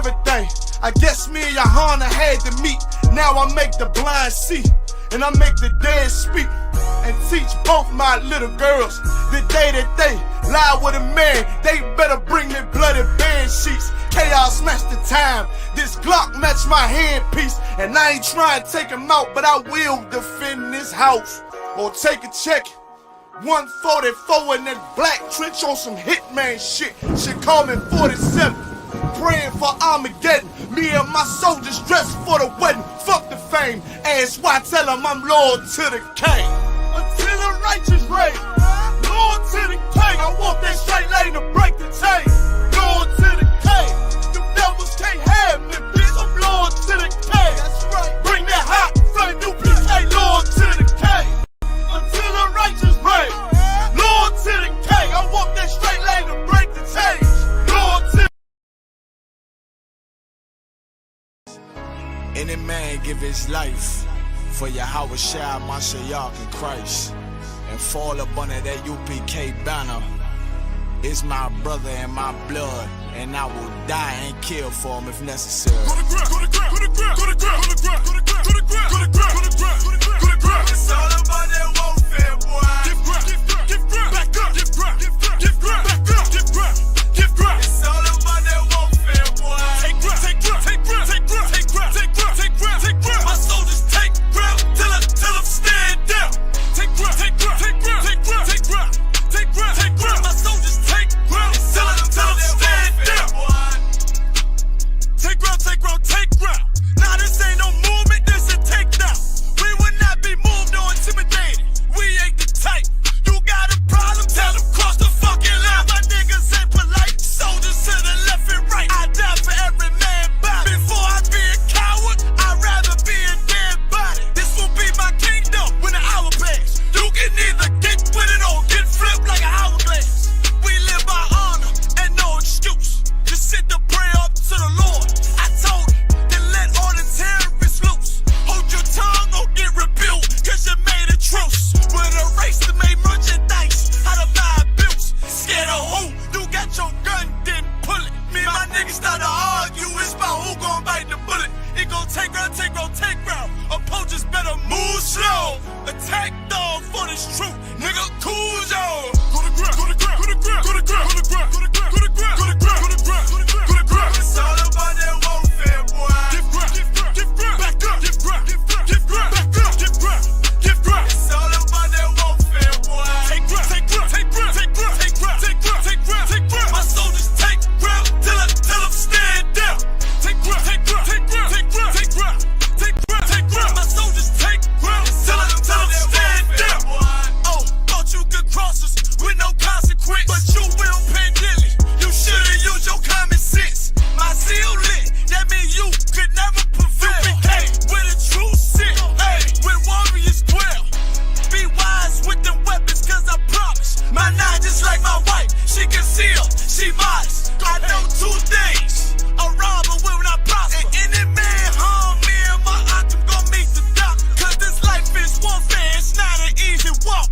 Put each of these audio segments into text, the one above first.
everything. I guess me and Johanna had to meet. Now I make the blind see, and I make the dead speak, and teach both my little girls the day that they lie with a man, they better bring me bloody bed sheets. Chaos smash the time, this Glock match my handpiece, and I ain't trying to take him out, but I will defend this house or take a check. 144 in that black trench on some hitman shit. She call me 47, praying for Armageddon. Me and my soldiers dressed for the wedding. Fuck the fame, ask why, tell them I'm loyal to the king. Until the righteous reign, loyal to the king. I walk that straight lane to break the chain. Loyal to the king, them devils can't have me, bitch. I'm loyal to the king. That's right. Bring that hot flame, new bitch, hey, loyal to the king. Until the righteous reign, loyal to the king. I walk that straight lane to break the chain. Loyal to. Any man give his life for Yahweh Shai, Mashiach, and Christ, and fall up under that UPK banner, is my brother and my blood, and I will die and kill for him if necessary. Go to ground, go to ground, go to ground, go to ground, go to ground, go to ground, go to ground, go to ground, go to ground, go to ground, go to ground. It's all about that warfare, boy. Give ground, give ground, back up, give ground, give ground, back up, give ground, give ground. It's all about that warfare, boy. Take ground, take ground, take ground, take ground, take ground, take ground, take ground, take ground. My soldiers take ground till them stand down. Take ground, take ground, take ground, take ground, take ground, take ground, take ground. My soldiers take ground till them stand down. Take ground, take ground, take ground. Nah, this ain't no movement, this a takedown. We will not be moved or intimidated. We ain't the type. You got a problem, tell them cross the fucking line. My niggas ain't polite. Soldiers to the left and right. I die for every man body. Before I be a coward, I'd rather be a dead body. This will be my kingdom when the hour pass. You can either get with it or get flipped like an hourglass. We live by honor and no excuse. Just sit to pray up to the Lord. I told him, then let all the terrorists loose. Hold your tongue or get rebuked, cause you made a truce. With a race to make merchandise out of my abuse. Scared of who? You got your gun, then pull it. Me and my niggas start to argue, it's about who gon' bite the bullet. It gon' take round, take round, take round. Opponents better move slow. Attack dog for this truth, nigga, cool yo. Go to ground, go to ground, go to ground, go to ground, go to ground, go to ground, go to ground, go to ground, go to ground, go to ground, go to ground. It's all about that warfare, boy. Give ground, give ground, back up, give ground, give ground, back up, give ground, give ground. It's all about that warfare, boy. Take ground, take ground, take ground, take ground, take ground, take ground, take ground, take ground. My soldiers take ground till them stand down. Take ground, take ground, take ground, take ground, take ground, take ground, take ground. My soldiers take ground till them stand down. Oh, thought you could cross us with no consequence, but you will pay dearly. You should've used your common sense. My zeal lit, that means you could never prevail. Hey, where the truth sit, hey, where warriors dwell. Be wise with them weapons, cause I promise. My nine just like my wife, she concealed, she modest. I know 2 things, a robber will not prosper. And any man harm me and my aunt, I'm gon' meet the doctor. Cause this life is warfare, it's not an easy walk.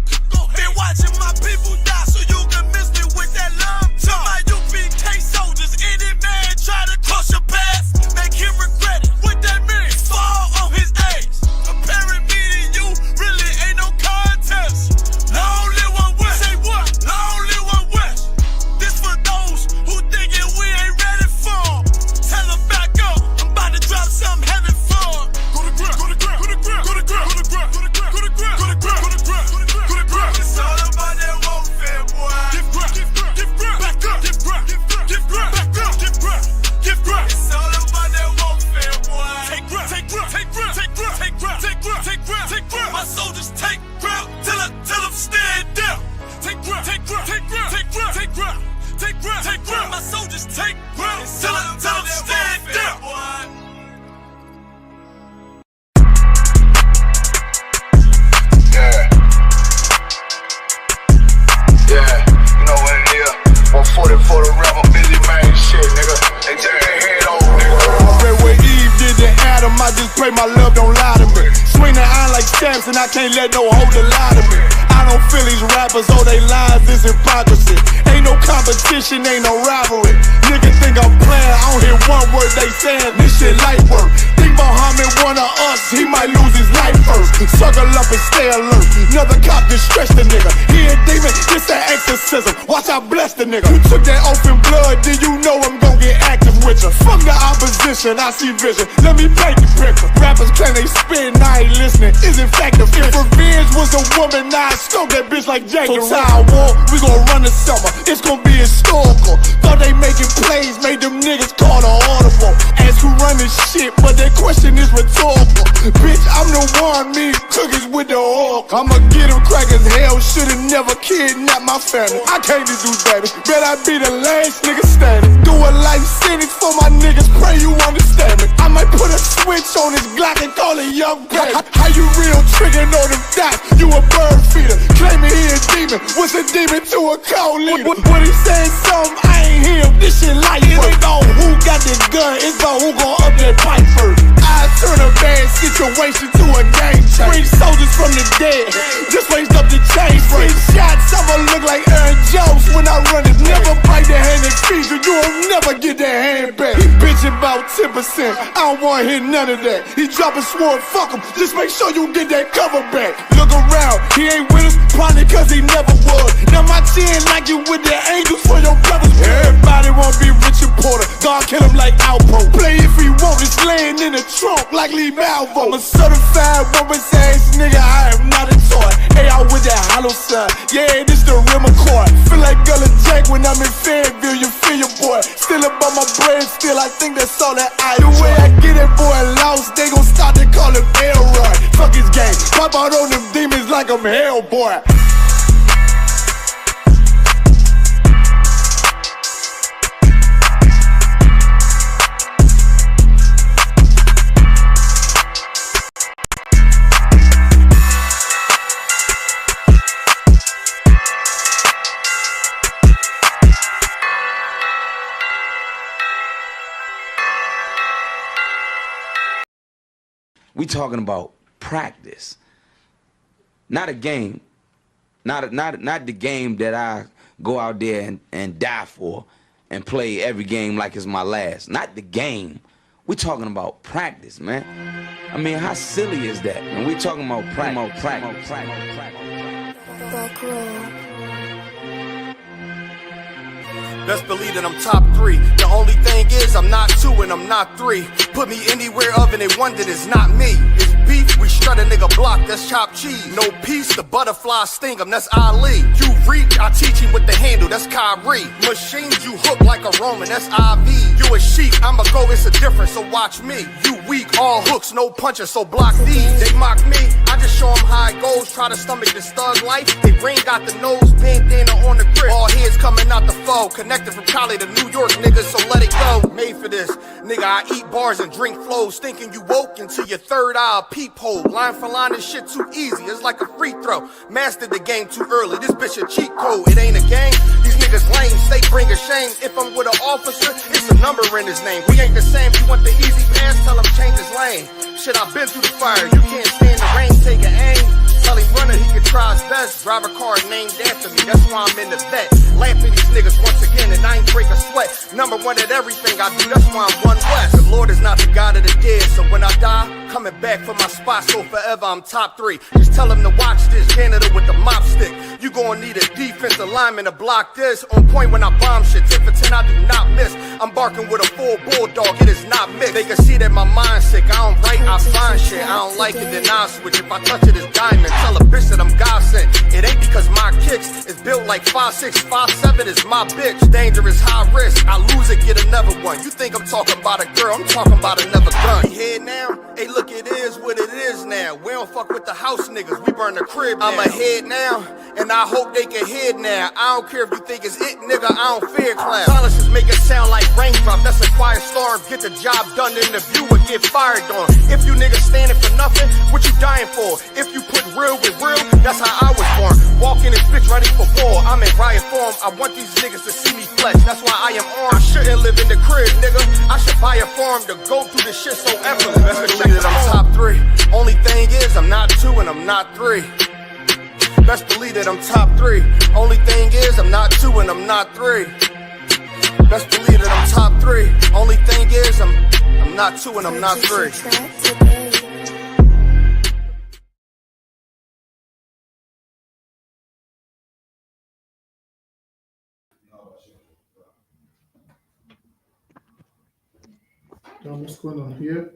Been watching my people die, so you can miss me with that love talk. My UPK soldiers, any man try to cross your path, make him regret it. What that mean? Fall on his ass. Comparing me to you really ain't no contest. Long live one West. Say what? Long live one West. This for those who thinking we ain't ready for. Tell them back up, I'm about to drop something heavy for. Go to ground, go to ground, go to ground, go to ground, go to ground, go to ground, go to ground, go to ground, go to ground, go to ground. It's all about that warfare, boy. Give ground, give ground, back up, give ground, give ground, back up, give ground, give ground. It's all about that warfare, boy. Take ground, take ground, take ground, take ground, take ground, take ground, take ground, take ground. My soldiers take ground till them stand down. Take ground, take ground, take ground, take ground, take ground, take ground, take ground. My soldiers take ground till them stand down. Yeah. Yeah, you know what it is. 140 for the rebel, busy man shit, nigga. They take their head over, nigga. Red where Eve did to Adam, I just pray my love don't lie to me. Swing the iron like stamps and I can't let no hoe to lie to me. I don't feel these rappers, oh they lies, this hypocrisy. Ain't no competition, ain't no rivalry. Niggas think I'm playing, I don't hear one word they saying? This shit light work. Think Muhammad one of us, he might lose his life first. Circle up and stay alert. Another cop just stretch the nigga. He a demon, this that exorcism. Watch I bless the nigga. You took that oath in blood, then you know I'm gon' get active with ya. From the opposition, I see vision. Let me paint the picture. Rappers claim they spit, and I ain't listening. Is in fact the If revenge was a woman, now I scope that bitch like Jake. So time war, we gon' run the summer. It's gon' be historical. Thought they making plays, made them niggas call the audible. Ask who run this shit, but that question is rhetorical. Bitch, I'm the one, me cookies with the oil. I'ma get them crackers, hell should've never kidnapped my family. I can't just do that. Bet I be the last nigga standing. Do a life sentence for my niggas, pray you understand me. I might put a switch on this Glock and call it young baby. How you real trigger know them dots? You a bird feeder, claiming he a demon. What's a demon to a cold leader? What he saying something, I ain't him. This shit light work. It ain't on who got this gun, it's on who gon' up that pipe first. I turn a bad situation to a game changer. Bring soldiers from the dead, just raised up the chain. 6 shots, I'ma look like Aaron Jones when I run it. Never bite the hand and feed you, you'll never get that hand back. He bitchin' about 10%, I don't wanna hear none of that. He dropping sword, fuck him, just make sure you get that cover back. Look around, he ain't with us, probably cause he never was. Now my chin like you with the angels for your brothers. Everybody wanna be Richard Porter, God kill him like Alpo. Play if he want, it's laying in the trunk like Lee Malvo. I'm a certified woman's ass nigga, I am not a toy. Hey, I with that hollow sign, yeah, this the real McCoy. Feel like Gullah Jack when I'm in Fayetteville, you feel your boy. Still about my brain, still I think that's all that I do. The way I get that boy lost, they gon' start to call him Elroy. Fuck his game, pop out on them demons like I'm Hellboy. We talking about practice, not a game, not the game that I go out there and die for and play every game like it's my last. Not the game. We talking about practice, man. I mean, how silly is that? And we talking about practice. Best believe that I'm top 3. The only thing is I'm not 2 and I'm not 3. Put me anywhere of and they wonder it's not me. It's beef, we strut a nigga block, that's chopped cheese. No peace, the butterfly sting him, that's Ali. You reach, I teach him with the handle, that's Kyrie. Machines you hook like a Roman, that's IV. You a sheep, I'ma go, it's a difference, so watch me. You weak, all hooks, no punches, so block these. They mock me, I just show them how it goes. Try to stomach this thug life. They ring got the nose, bandana on the grip. All heads coming out the foe, connected from Cali to New York, niggas, so let it go. Made for this, nigga, I eat bars and drink flows. Thinking you woke into your third eye peephole. Line for line, this shit too easy, it's like a free throw. Mastered the game too early, this bitch a cheat code. It ain't a game, these niggas lame, they bring a shame. If I'm with an officer, it's a number in his name. We ain't the same, you want the easy pass, tell him change his lane. Shit, I've been through the fire, you can't stand the rain, take an aim. Tell him runner, he can try his best. Drive a car named after me, that's why I'm in the vet. Laugh at these niggas once again and I ain't break a sweat. Number 1 at everything I do, that's why I'm one west. The Lord is not the God of the dead, so when I die, coming back for my spot, so forever I'm top 3. Just tell him to watch this, janitor with the mop stick. You gon' need a defensive lineman to block this. On point when I bomb shit, 10 for 10 I do not miss. I'm barking with a full bulldog, it is not mixed. They can see that my mind's sick, I don't write, I find shit. I don't like it, then I'll switch. If I touch it, it's diamond. Tell a bitch that I'm God sent. It ain't because my kicks is built like 5'6", 5'7" is my bitch. Dangerous, high risk. I lose it, get another one. You think I'm talking about a girl? I'm talking about another gun. We here now? Hey, look, it is what it is now. We don't fuck with the house niggas. We burn the crib down. I'm ahead now, and I hope they can hear now. I don't care if you think it's it, nigga. I don't fear clowns. Silences make it sound like raindrop. That's a quiet storm. Get the job done in the view or get fired on. If you niggas standing for nothing, what you dying for? If you put real with real, that's how I was born. Walking this bitch ready for war. I'm in riot form. I want these niggas to see me flex. That's why I am on. I shouldn't live in the crib, nigga. I should buy a farm to go through this shit so effortless. Best believe that I'm top 3. Only thing is I'm not 2 and I'm not 3. Best believe that I'm top 3. Only thing is I'm not 2 and I'm not 3. Best believe that I'm top 3. Only thing is I'm not two, and I'm not three. What's going on here?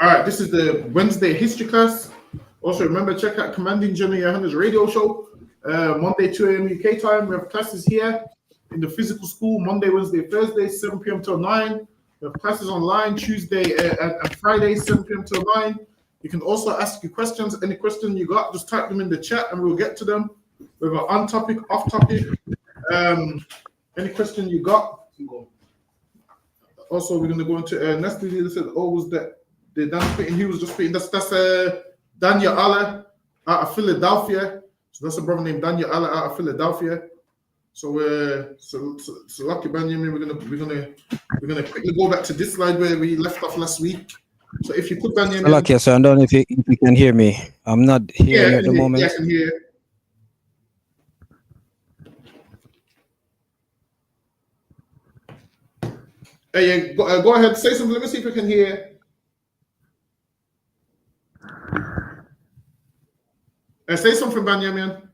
All right, this is the Wednesday history class. Also, remember, check out Commanding General Yohanna's radio show, Monday, 2 a.m. UK time. We have classes here in the physical school, Monday, Wednesday, Thursday, 7 p.m. till 9. We have classes online Tuesday and Friday, 7 p.m. till 9. You can also ask your questions. Any question you got, just type them in the chat and we'll get to them. We have an on topic, off topic. Any question you got, also we're going to go into Nestle. He said, oh, was that the dance fitting? He was just fitting. That's Daniel Allah out of Philadelphia. So that's a brother named Daniel Allah out of Philadelphia. So so lucky Benjamin, we're gonna quickly go back to this slide where we left off last week. So if you put Benjamin, okay, so I don't know if you can hear me. I'm not hearing at the moment. Yeah, I can hear. Hey, go ahead, say something. Let me see if I can hear. Say something, Benjamin.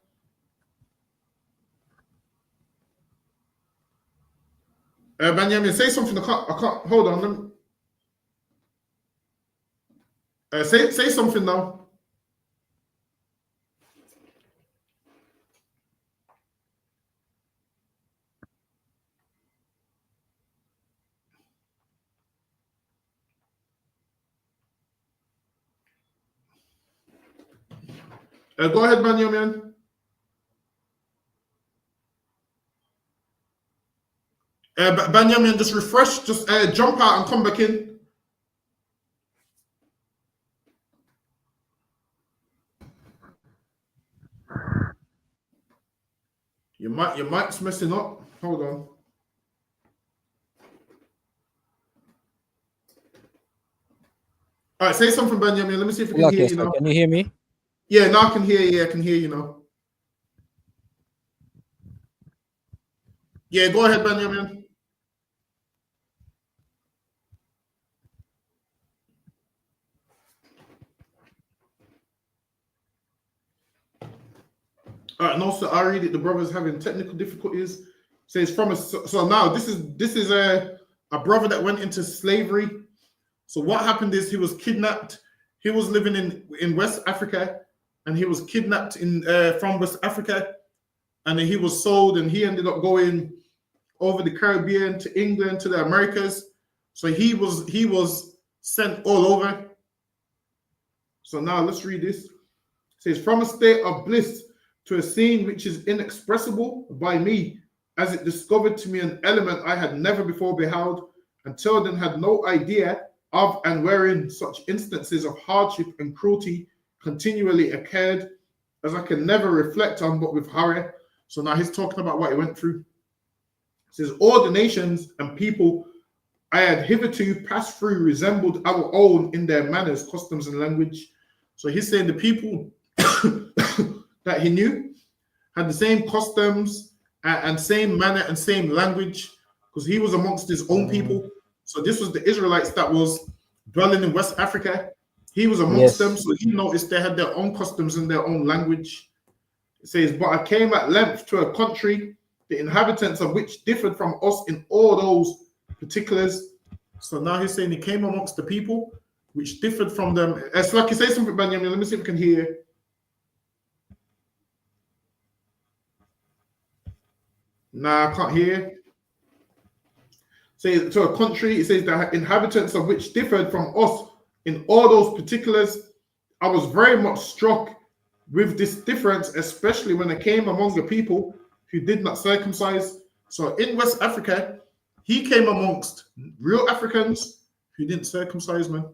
Benjamin, say something. I can't. Hold on. Say something now. Go ahead, Benjamin. Benjamin, just refresh. Just jump out and come back in. Your mic's messing up. Hold on. All right, say something, Benjamin. Let me see if I can hear you now. Can you hear me? Yeah, now I can hear you. I can hear you now. Yeah, go ahead, Benjamin. All right, and also I read it. The brother's having technical difficulties. Says from a so now this is a brother that went into slavery. So what happened is he was kidnapped. He was living in West Africa, and he was kidnapped from West Africa, and then he was sold, and he ended up going over the Caribbean to England to the Americas. So he was sent all over. So now let's read this. It says, from a state of bliss to a scene which is inexpressible by me, as it discovered to me an element I had never before beheld, until then had no idea of, and wherein such instances of hardship and cruelty continually occurred, as I can never reflect on but with horror. So now he's talking about what he went through. It says, all the nations and people I had hitherto passed through resembled our own in their manners, customs, and language. So he's saying the people that he knew had the same customs and same manner and same language, because he was amongst his own people. So this was the Israelites that was dwelling in West Africa. He was amongst them, so he noticed they had their own customs and their own language. It says, but I came at length to a country, the inhabitants of which differed from us in all those particulars. So now he's saying he came amongst the people which differed from them. It's like you say something, Benjamin. Let me see if we can hear. Nah, I can't hear. Say to a country, it says the inhabitants of which differed from us in all those particulars. I was very much struck with this difference, especially when I came among the people who did not circumcise. So in West Africa, he came amongst real Africans who didn't circumcise, man.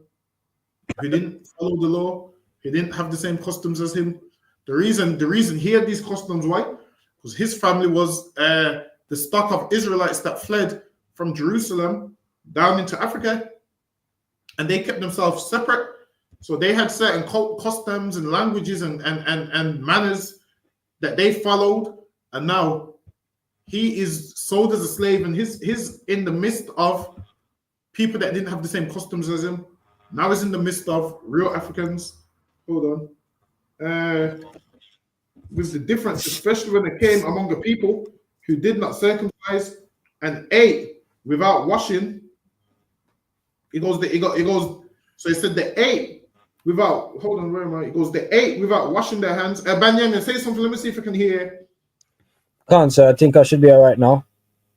Who didn't follow the law. He didn't have the same customs as him. The reason he had these customs, why? Because his family was the stock of Israelites that fled from Jerusalem down into Africa, and they kept themselves separate. So they had certain customs and languages and manners that they followed, and now he is sold as a slave, and he's in the midst of people that didn't have the same customs as him. Now he's in the midst of real Africans. Hold on. With the difference, especially when it came among the people who did not circumcise and ate without washing. It goes. So he said they ate without. Hold on, where am I? It goes. They ate without washing their hands. Banyamin, say something. Let me see if I can hear. Khan, sir, I think I should be all right now.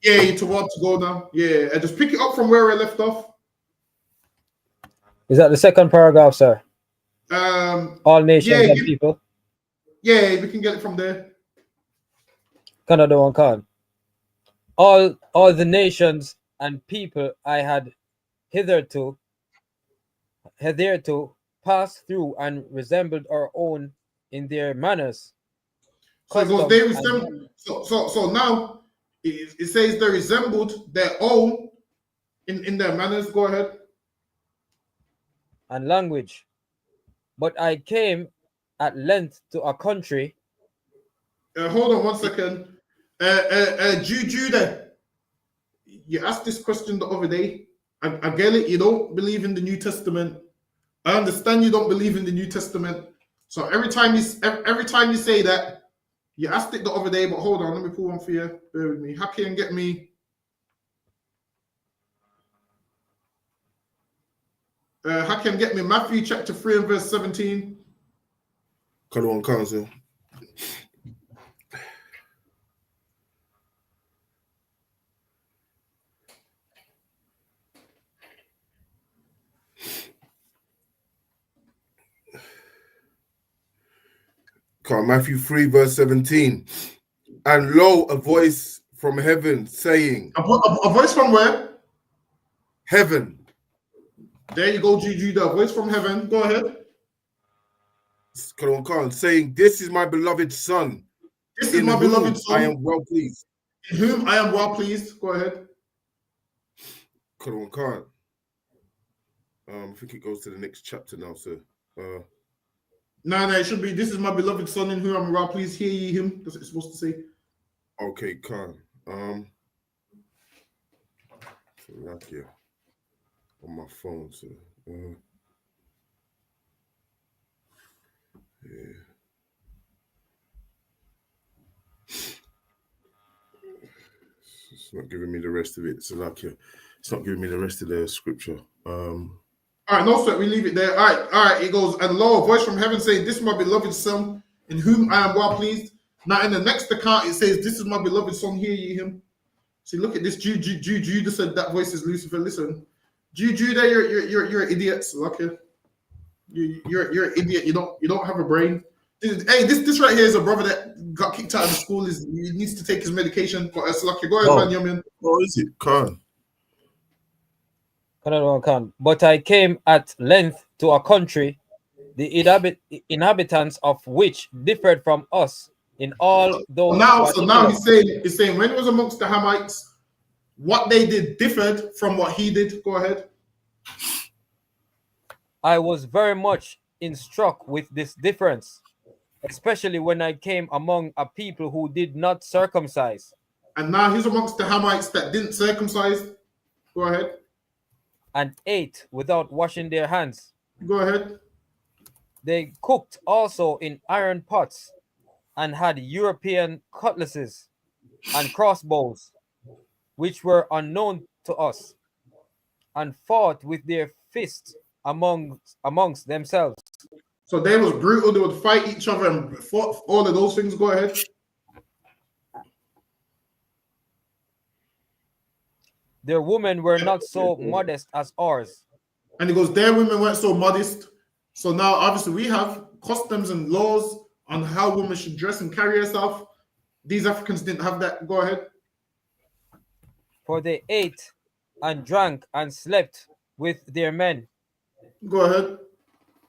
Yeah, you want to go now. Yeah, and just pick it up from where I left off. Is that the second paragraph, sir? All nations and people. Yeah, we can get it from there. Canada one, Khan. All the nations and people I had hitherto passed through and resembled our own in their manners. So it goes, they resemble. So now it says they resembled their own in their manners. Go ahead. And language. But I came at length to a country. Hold on 1 second. Judah, you asked this question the other day. I get it. You don't believe in the New Testament. I understand you don't believe in the New Testament. So every time you say that, you asked it the other day. But hold on, let me pull one for you. Bear with me. Happy and get me. Hakim, get me Matthew chapter 3 and verse 17. Come on, council. Matthew 3 verse 17. And lo, a voice from heaven saying. A voice from where? Heaven. There you go, Juju. The voice from heaven. Go ahead. Saying, this is my beloved son. This is my beloved son. I am well pleased. In whom I am well pleased. Go ahead. I think it goes to the next chapter now, sir. No, it should be, this is my beloved son in whom I'm well pleased. Hear ye him. That's what it's supposed to say. Okay, Khan. Like, yeah. On my phone, sir. Yeah. It's not giving me the rest of it. So like, yeah, it's not giving me the rest of the scripture. All right, no sweat. We leave it there. All right. It goes, and lo, a voice from heaven saying, "This is my beloved son, in whom I am well pleased." Now, in the next account, it says, "This is my beloved son. Hear ye him." See, look at this. Judah said that voice is Lucifer. Listen, Judah, you're an idiot. So okay, you're an idiot. You don't have a brain. This right here is a brother that got kicked out of the school. He needs to take his medication. But it's lucky. Go ahead, man, Yamin. Oh, is it? Khan. But I came at length to a country, the inhabitants of which differed from us in all those. Now he's saying when he was amongst the Hamites, what they did differed from what he did. Go ahead. I was very much struck with this difference, especially when I came among a people who did not circumcise. And now he's amongst the Hamites that didn't circumcise. Go ahead. And ate without washing their hands. Go ahead. They cooked also in iron pots and had European cutlasses and crossbows, which were unknown to us, and fought with their fists amongst themselves. So they was brutal. They would fight each other and fought all of those things. Go ahead. Their women were not so modest as ours. And he goes, their women weren't so modest. So now, obviously, we have customs and laws on how women should dress and carry herself. These Africans didn't have that. Go ahead. For they ate and drank and slept with their men. Go ahead.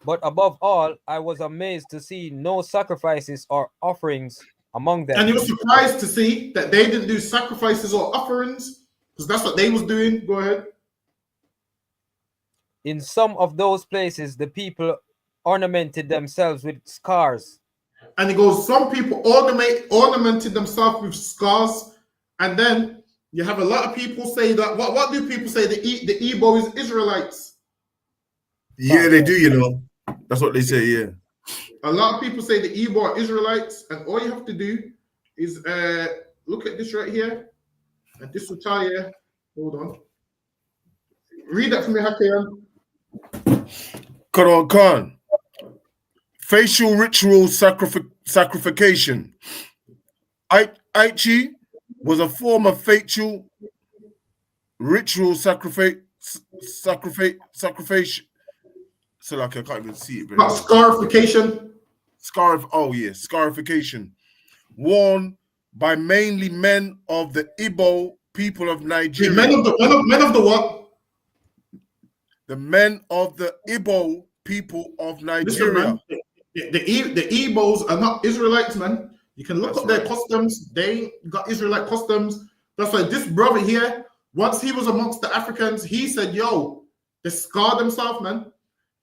But above all, I was amazed to see no sacrifices or offerings among them. And you were surprised to see that they didn't do sacrifices or offerings, because that's what they was doing. Go ahead. In some of those places, the people ornamented themselves with scars. And he goes, some people ornamented themselves with scars, and then You have a lot of people say that. What do people say? The Igbo is Israelites. Yeah, they do, you know. That's what they say, yeah. A lot of people say the Igbo are Israelites, and all you have to do is look at this right here, and this will tell you. Hold on. Read that for me, Hakeem. Quran Khan. Facial ritual sacrification. Aichi was a form of facial ritual sacrifice. So like I can't even see it. But Scarification. Scarification. Worn by mainly men of the Igbo people of Nigeria. Men of the what? The men of the Igbo people of Nigeria. Listen, man, the Igbos are not Israelites, man. You can look up their customs. They got Israelite customs. That's why this brother here, once he was amongst the Africans, he said, yo, they scarred themselves, man.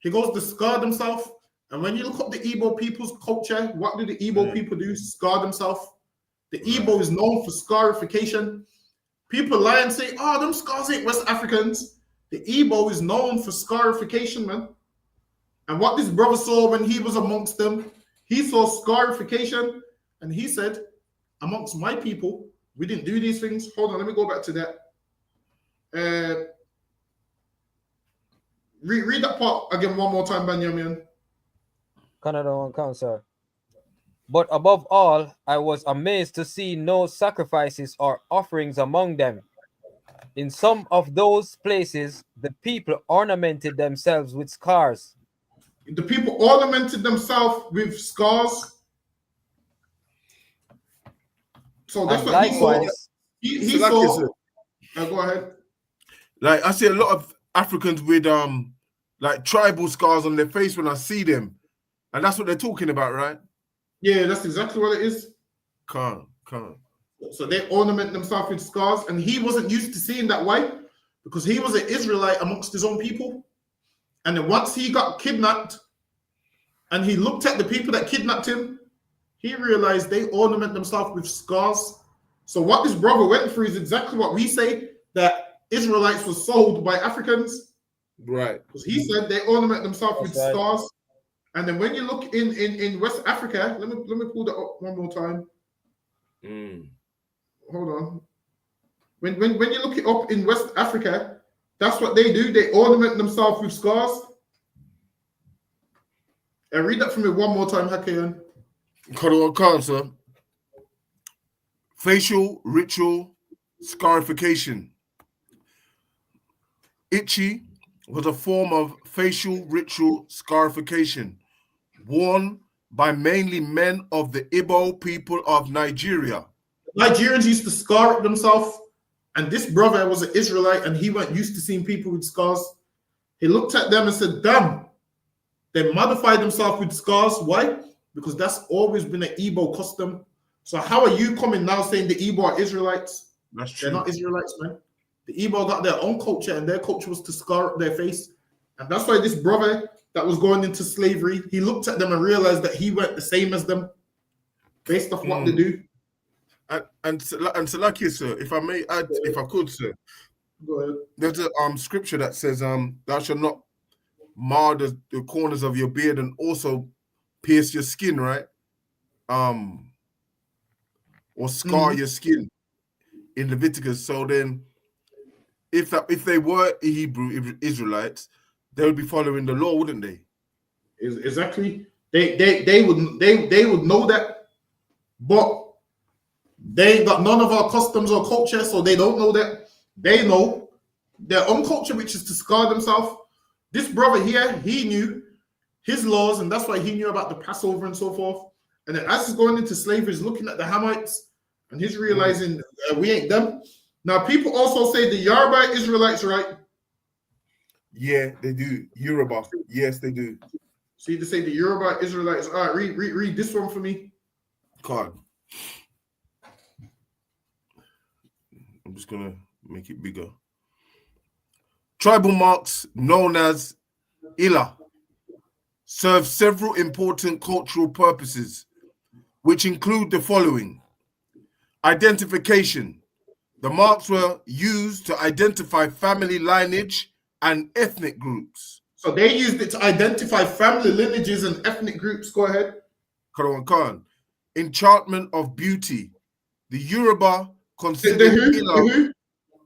He goes to scar themselves. And when you look up the Igbo people's culture, what do the Igbo people do? Scar themselves. The Igbo is known for scarification. People lie and say, oh, them scars ain't West Africans. The Igbo is known for scarification, man. And what this brother saw when he was amongst them, he saw scarification, and he said, amongst my people, we didn't do these things. Hold on, let me go back to that. Read that part again one more time, Benjamin. Canada one count, sir. But above all, I was amazed to see no sacrifices or offerings among them. In some of those places, the people ornamented themselves with scars. The people ornamented themselves with scars. So that's And what likewise, he saw. Go ahead. Like I see a lot of Africans with like tribal scars on their face when I see them, and that's what they're talking about, right? Yeah, that's exactly what it is. Can't. So they ornament themselves with scars, and he wasn't used to seeing that way because he was an Israelite amongst his own people. And then once he got kidnapped and he looked at the people that kidnapped him, he realized they ornament themselves with scars. So what this brother went through is exactly what we say, that Israelites were sold by Africans. Right. Because he said they ornament themselves with scars. And then when you look in West Africa, let me pull that up one more time. Hold on. When you look it up in West Africa, that's what they do. They ornament themselves with scars. And read that for me one more time, Hakeem. Sir. Facial ritual scarification. Itchy was a form of facial ritual scarification worn by mainly men of the Igbo people of Nigeria. Nigerians used to scar themselves, and this brother was an Israelite, and he weren't used to seeing people with scars. He looked at them and said, damn, they modified themselves with scars. Why? Because that's always been an Igbo custom. So how are you coming now saying the Igbo are Israelites? That's true. They're not Israelites, man. The Igbo got their own culture, and their culture was to scar up their face. And that's why this brother that was going into slavery, he looked at them and realized that he weren't the same as them based off what they do. And Salaki, sir, if I may add, if I could, sir. Go ahead. There's a scripture that says, thou shalt not mar the corners of your beard and also pierce your skin, right? Or scar your skin in Leviticus. So then if they were Hebrew Israelites, they would be following the law, wouldn't they? Exactly. They would know that, but they ain't got none of our customs or culture, so they don't know that. They know their own culture, which is to scar themselves. This brother here, he knew his laws, and that's why he knew about the Passover and so forth. And then as he's going into slavery, he's looking at the Hamites, and he's realizing we ain't them. Now, people also say the Yoruba Israelites, right? Yeah, they do. Yoruba. Yes, they do. See, they say the Yoruba Israelites. All right, read this one for me. Card. I'm just gonna make it bigger. Tribal marks known as Ila serve several important cultural purposes, which include the following: identification. The marks were used to identify family lineage and ethnic groups. So they used it to identify family lineages and ethnic groups. Go ahead. Karawan Khan. Enchantment of beauty. The Yoruba considered The who? Ilam- The who?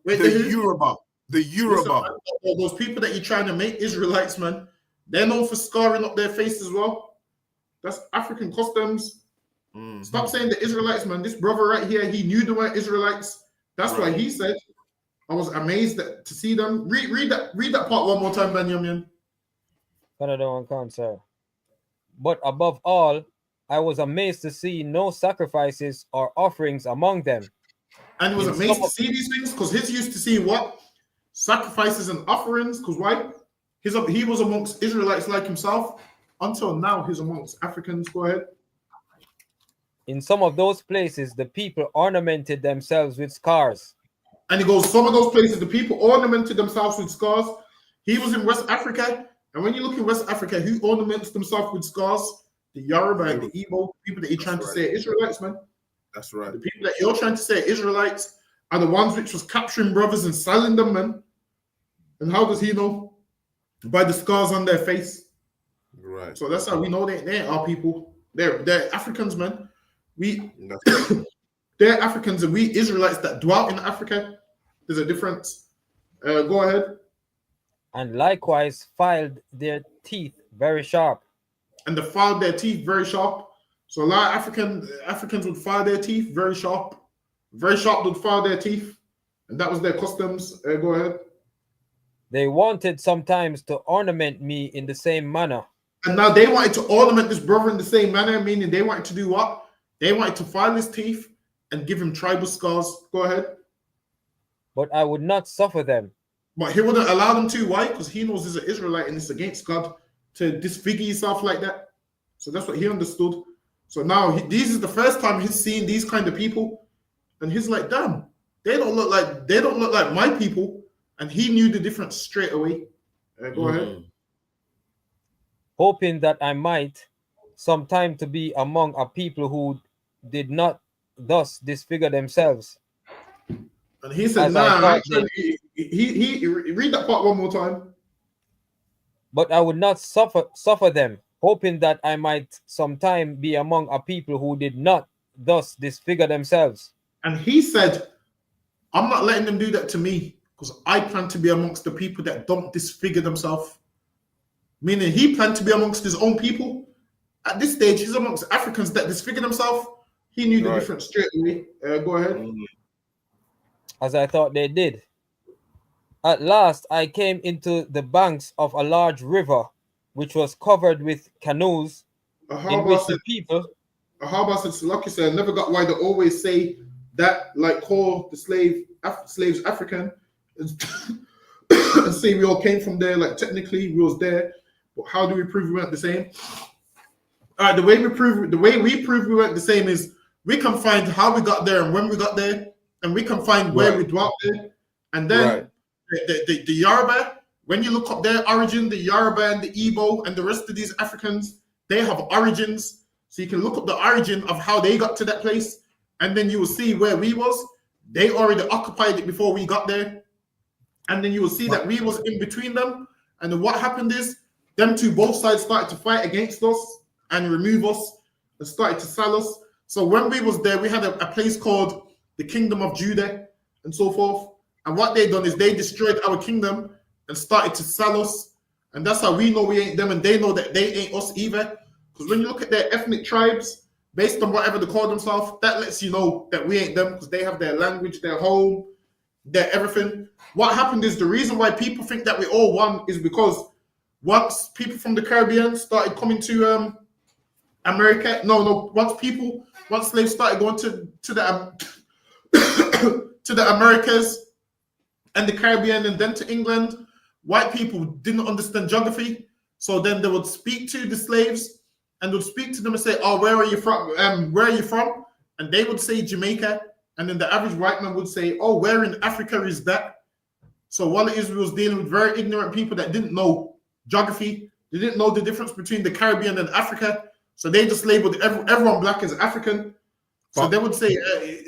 Wait, the the who? Yoruba. The Yoruba. Listen, those people that you're trying to make Israelites, man, they're known for scarring up their face as well. That's African customs. Mhm. Stop saying the Israelites, man. This brother right here, he knew they weren't Israelites. That's why he said, I was amazed to see them. Read that part one more time, Benjamin. Canada one can, sir. But above all, I was amazed to see no sacrifices or offerings among them. And he was In amazed some to of- see these things because he's used to see what? Sacrifices and offerings. Because why? He was amongst Israelites like himself. Until now, he's amongst Africans. Go ahead. In some of those places, the people ornamented themselves with scars. And he goes, some of those places, the people ornamented themselves with scars. He was in West Africa. And when you look in West Africa, who ornaments themselves with scars? The Yoruba and the Igbo, people that you're trying to say are Israelites, man. That's right. The people that you're trying to say are Israelites are the ones which was capturing brothers and selling them, man. And how does he know? By the scars on their face. Right. So that's how we know they ain't our people. They're Africans, man. They're Africans and we Israelites that dwell in Africa. There's a difference. Go ahead. And likewise filed their teeth very sharp. And they filed their teeth very sharp. So a lot of Africans would file their teeth very sharp. Very sharp would file their teeth. And that was their customs. Go ahead. They wanted sometimes to ornament me in the same manner. And now they wanted to ornament this brother in the same manner, meaning they wanted to do what? They wanted to file his teeth and give him tribal scars. Go ahead. But I would not suffer them. But he wouldn't allow them to. Why? Because he knows he's an Israelite and it's against God to disfigure himself like that. So that's what he understood. So now this is the first time he's seeing these kind of people, and he's like, "Damn, they don't look like my people." And he knew the difference straight away. Go ahead. Hoping that I might sometime to be among a people who did not thus disfigure themselves. And he said, As I "Nah." thought Actually, he read that part one more time. But I would not suffer them, hoping that I might sometime be among a people who did not thus disfigure themselves. And he said, "I'm not letting them do that to me because I plan to be amongst the people that don't disfigure themselves." Meaning he planned to be amongst his own people. At this stage, he's amongst Africans that disfigure themselves. He knew the difference straight away. Go ahead. As I thought they did. At last I came into the banks of a large river, which was covered with canoes, in which the people... Ahaba said, Salaki said, I never got why they always say that, like call the slaves African, and say we all came from there. Like technically we was there, but how do we prove we weren't the same? All right, the way we prove we weren't the same is we can find how we got there and when we got there, and we can find where we dwelt there, and then the Yoruba. When you look up their origin, the Yoruba and the Igbo and the rest of these Africans, they have origins. So you can look up the origin of how they got to that place, and then you will see where we was. They already occupied it before we got there. And then you will see that we was in between them. And then what happened is them two both sides started to fight against us and remove us and started to sell us. So when we was there, we had a place called the Kingdom of Judah and so forth. And what they done is they destroyed our kingdom and started to sell us. And that's how we know we ain't them and they know that they ain't us either. Because when you look at their ethnic tribes, based on whatever they call themselves, that lets you know that we ain't them because they have their language, their home, their everything. What happened is the reason why people think that we all one is because once people from the Caribbean started coming to America, once slaves started going to the Americas and the Caribbean and then to England, white people didn't understand geography. So then they would speak to the slaves and would speak to them and say, "Oh, where are you from? Where are you from?" And they would say Jamaica. And then the average white man would say, "Oh, where in Africa is that?" So what it is, we was dealing with very ignorant people that didn't know geography. They didn't know the difference between the Caribbean and Africa. So they just labeled everyone black as African. So they would say,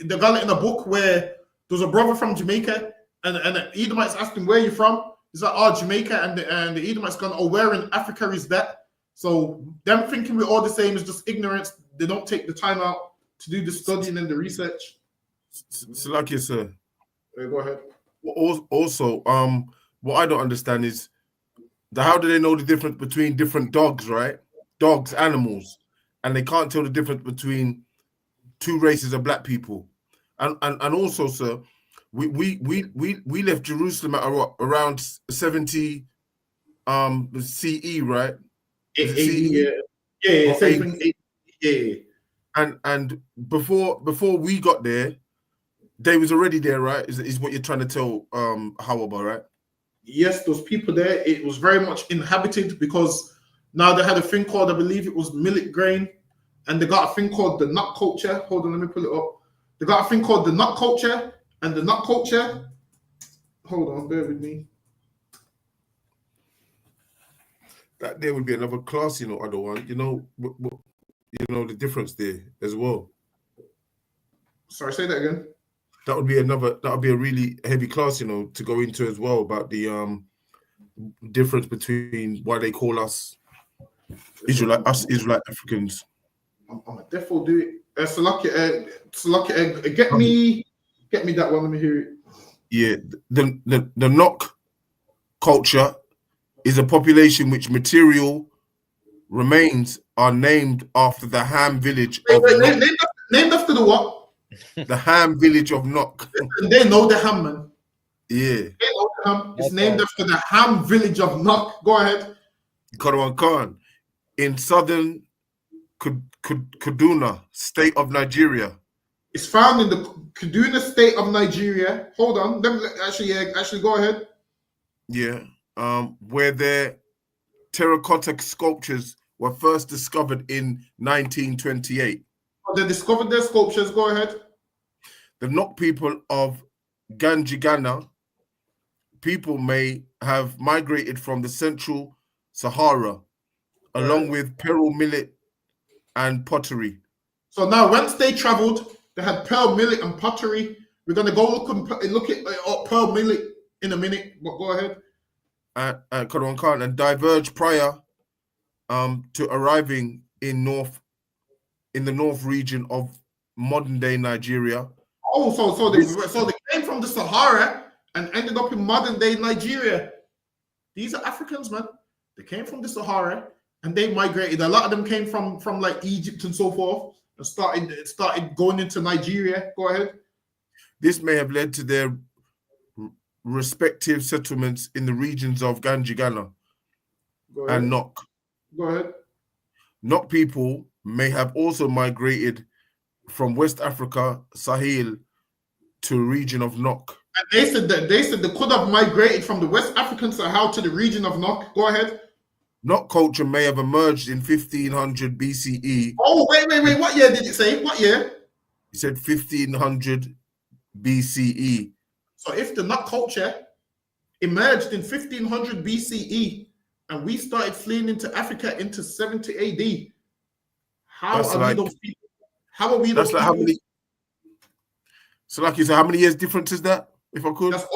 they got it in a book where There was a brother from Jamaica, and the Edomites asked him, where are you from? He's like, oh, Jamaica. And the Edomites gone, oh, where in Africa is that? So them thinking we're all the same is just ignorance. They don't take the time out to do the studying and the research. Salakia, sir. Go ahead. Also, what I don't understand is how do they know the difference between different dogs, right? Dogs, animals, and they can't tell the difference between two races of black people. And also, sir, we left Jerusalem at around 70 CE, right? Yeah, same thing. Yeah. And before we got there, they was already there, right? Is what you're trying to tell Hawaba, right? Yes, those people there, it was very much inhabited because now they had a thing called, I believe it was millet grain, and they got a thing called the nut culture. Hold on, let me pull it up. They got a thing called the nut culture, and the nut culture. Hold on, bear with me. That there would be another class, other one. The difference there as well. Sorry, say that again. That would be a really heavy class, to go into as well about the difference between why they call us Israelite Africans. I'm a defo do it. Salakia, get me that one. Let me hear it. Yeah, the Nok culture is a population which material remains are named after the Ham village of Nok. Named after the what? The Ham village of Nok. They know the Ham, man. Yeah. They know the Ham. It's named after the Ham village of Nok. Go ahead. Karawan Khan in southern Kaduna state of Nigeria. It's found in the Kaduna state of Nigeria. Hold on. Actually, go ahead. Yeah. Where their terracotta sculptures were first discovered in 1928. They discovered their sculptures. Go ahead. The Nok people of Ganjigana people may have migrated from the central Sahara, along with pearl millet and pottery. So now, once they traveled, they had pearl millet and pottery. We're gonna go look at pearl millet in a minute. But go ahead. Kadwan Khan, and diverged prior to arriving in the north region of modern day Nigeria. Oh, so they came from the Sahara and ended up in modern day Nigeria. These are Africans, man. They came from the Sahara and they migrated. A lot of them came from like Egypt and so forth and started going into Nigeria. Go ahead. This may have led to their respective settlements in the regions of Ganjigana and Nok. Go ahead. Nok people may have also migrated from West Africa, Sahel, to the region of Nok. And they said they could have migrated from the West African Sahel to the region of Nok. Go ahead. Nok culture may have emerged in 1500 BCE. Oh, wait. What year did it say? What year? He said 1500 BCE. So if the Nok culture emerged in 1500 BCE and we started fleeing into Africa into 70 AD, how are we those people? How are we those people? How many? So, like you said, how many years difference is that? If I could, that's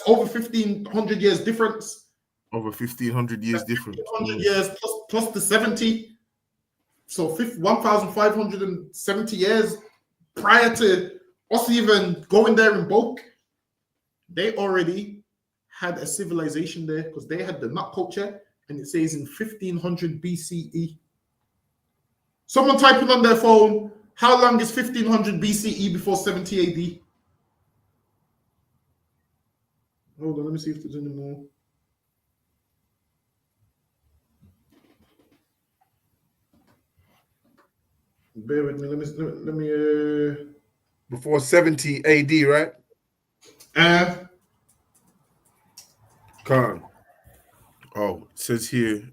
over 1500 years difference. Over 1500 years difference. 1500 years plus the 70. So 1570 years prior to us even going there in bulk. They already had a civilization there because they had the Nok culture, and it says in 1500 BCE. Someone typing on their phone, how long is 1500 BCE before 70 AD? Hold on, let me see if there's any more. Bear with me. Let me. Before 70 AD, right? Khan. Oh, it says here.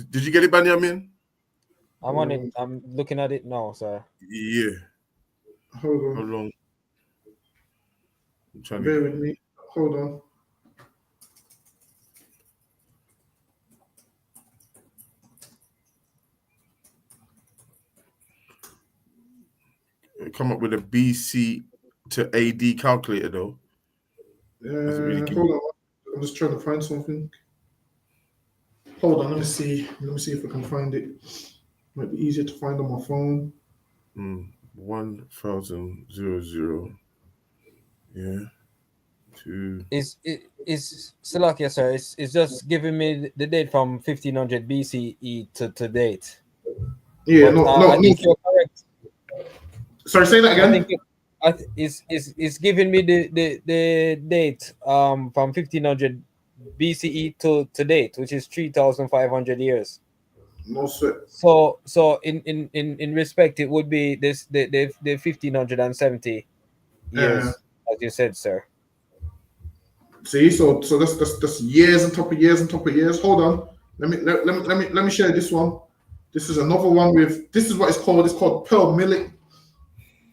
Did you get it, Banyamin? I'm on it. I'm looking at it now, sir. Yeah. Hold on. How long? Bear with me. Hold on. come up with a BC to AD calculator though. Doesn't really give Hold on, I'm just trying to find something. Hold on, let me see. Let me see if I can find it. Might be easier to find on my phone. 1000. Yeah. Is Salakia, sir? It's just giving me the date from 1500 BCE to date. Yeah, But, no. I think you're correct. Sorry, say that I again. think it's giving me the date from 1500 BCE to date, which is 3,500 years. No sweat. So in respect, it would be this the 1570 years, as you said, sir. See, so that's years on top of years on top of years. Hold on. Let me share this one. This is another one with this is what it's called. It's called pearl millet.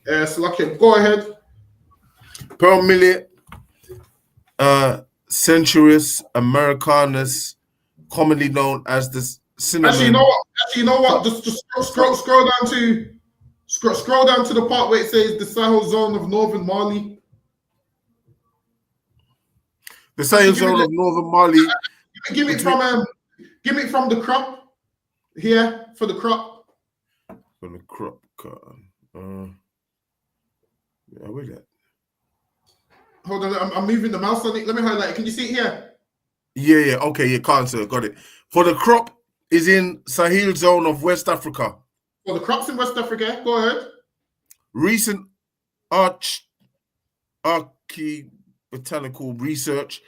Salakia, go ahead. Pearl millet, Centuris americanus, commonly known as the cinnamon. Actually, you know what? Just scroll down to the part where it says the Sahel zone of northern Mali. The Sahel zone of northern Mali. Give it from the crop here for the crop. From the crop, yeah, where's that? Hold on, I'm moving the mouse on it. Let me highlight it. Can you see it here? Yeah. Okay, you can't, sir. Got it. For the crop is in Sahel zone of West Africa. For the crops in West Africa, go ahead. Recent archaeobotanical research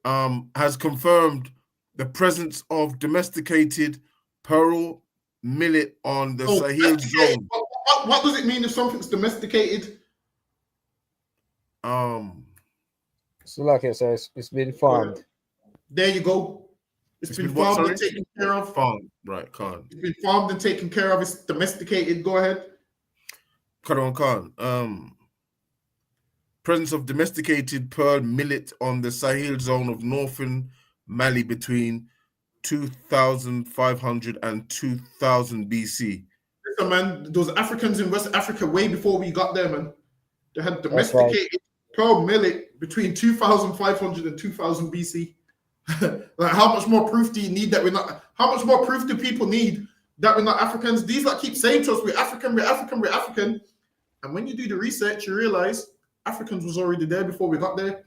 has confirmed the presence of domesticated pearl millet on the Sahel zone. What does it mean if something's domesticated? So like I said, it's been farmed. There you go. It's been farmed and taken care of. Farmed, right, Khan. It's been farmed and taken care of. It's domesticated. Go ahead. Khan. Presence of domesticated pearl millet on the Sahel zone of northern Mali between 2,500 and 2,000 BC. Listen, man, those Africans in West Africa, way before we got there, man, they had domesticated pearl millet between 2,500 and 2,000 BC. Like, how much more proof do you need that we're not? How much more proof do people need that we're not Africans? These like keep saying to us, we're African, we're African, we're African. And when you do the research, you realize Africans was already there before we got there.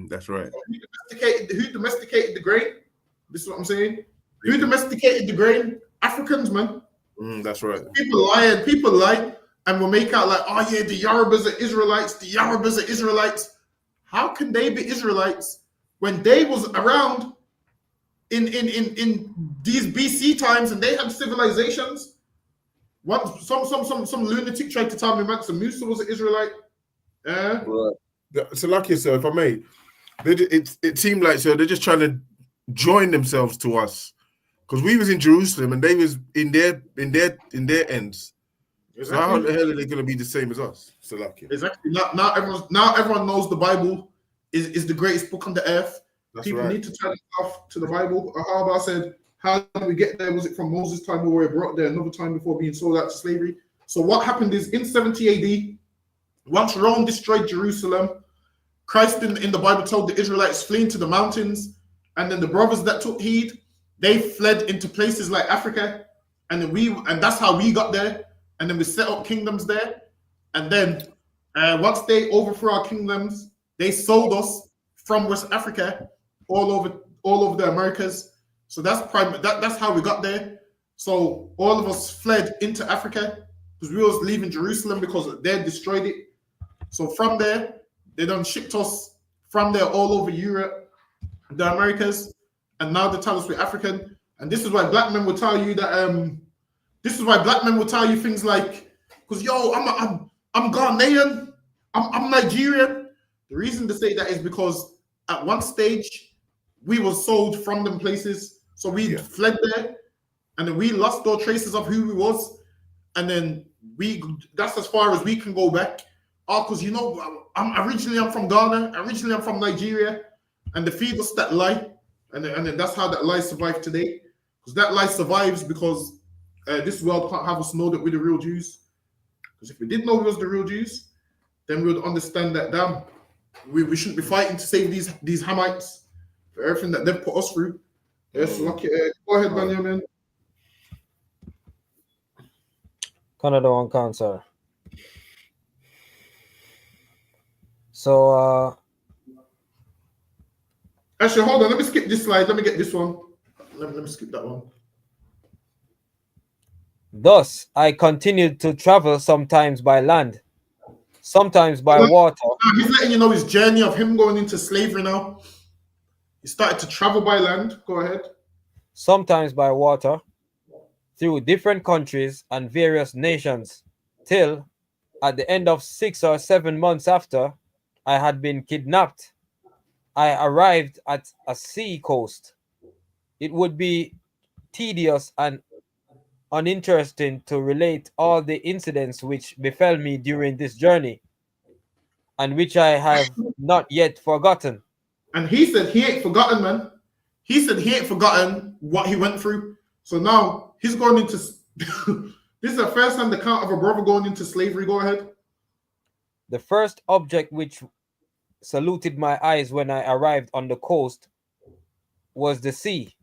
That's right. So who domesticated the grain? This is what I'm saying. Who domesticated the grain? Africans, man. That's right. People lie, and will make out like, oh yeah, the Yorubas are Israelites. The Yorubas are Israelites. How can they be Israelites when they was around in these BC times and they had civilizations? Some lunatic tried to tell me Mansa Musa was an Israelite. So lucky, sir, if I may, it seemed like, sir, they're just trying to join themselves to us because we was in Jerusalem and they was in their ends. Exactly. So how the hell are they going to be the same as us? So lucky. Exactly. Now everyone knows the Bible is the greatest book on the earth. That's People right. need to turn off to the Bible. Ahaba said, how did we get there? Was it from Moses' time or were we brought there another time before being sold out to slavery? So what happened is in 70 AD, once Rome destroyed Jerusalem, Christ in the Bible told the Israelites flee into the mountains, and then the brothers that took heed, they fled into places like Africa, and that's how we got there, and then we set up kingdoms there, and then once they overthrew our kingdoms, they sold us from West Africa all over the Americas. So that's how we got there. So all of us fled into Africa because we was leaving Jerusalem because they destroyed it. So from there, they done shipped us from there all over Europe, the Americas, and now they tell us we're African. And this is why black men will tell you that. This is why black men will tell you things like, "Cause I'm Ghanaian, I'm Nigerian." The reason to say that is because at one stage we were sold from them places, so we fled there, and then we lost all traces of who we was, and then that's as far as we can go back. Because I'm originally from Ghana, originally I'm from Nigeria, and they feed us that lie, and then that's how that lie survived today. Because that lie survives because this world can't have us know that we're the real Jews. Because if we did know who was the real Jews, then we would understand that damn, we shouldn't be fighting to save these Hamites for everything that they've put us through. Yes, lucky. Go ahead, Benjamin. Canada one cancer. So Actually, hold on. Let me skip this slide. Let me get this one. Let me skip that one. thus I continued to travel, sometimes by land, sometimes by water. He's letting you know his journey of him going into slavery now. He started to travel by land. Go ahead. Sometimes by water, through different countries and various nations, till at the end of 6 or 7 months after I had been kidnapped, I arrived at a sea coast. It would be tedious and uninteresting to relate all the incidents which befell me during this journey, and which I have not yet forgotten. And he said he ain't forgotten, man. He said he ain't forgotten what he went through. So now he's going into. This is the first time the account of a brother going into slavery. Go ahead. The first object which saluted my eyes when I arrived on the coast was the sea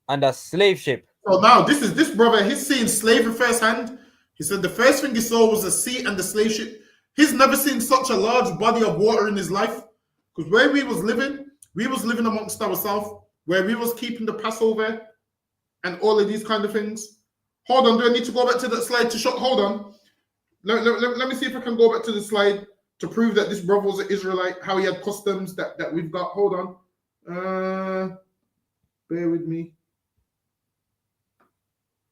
and a slave ship. So now this brother. He's seeing slavery firsthand. He said the first thing he saw was the sea and the slave ship. He's never seen such a large body of water in his life. Because where we was living amongst ourselves, where we was keeping the Passover and all of these kind of things. Hold on, do I need to go back to that slide to show? Hold on. Let me see if I can go back to the slide to prove that this brother was an Israelite, how he had customs that we've got. Hold on. Bear with me.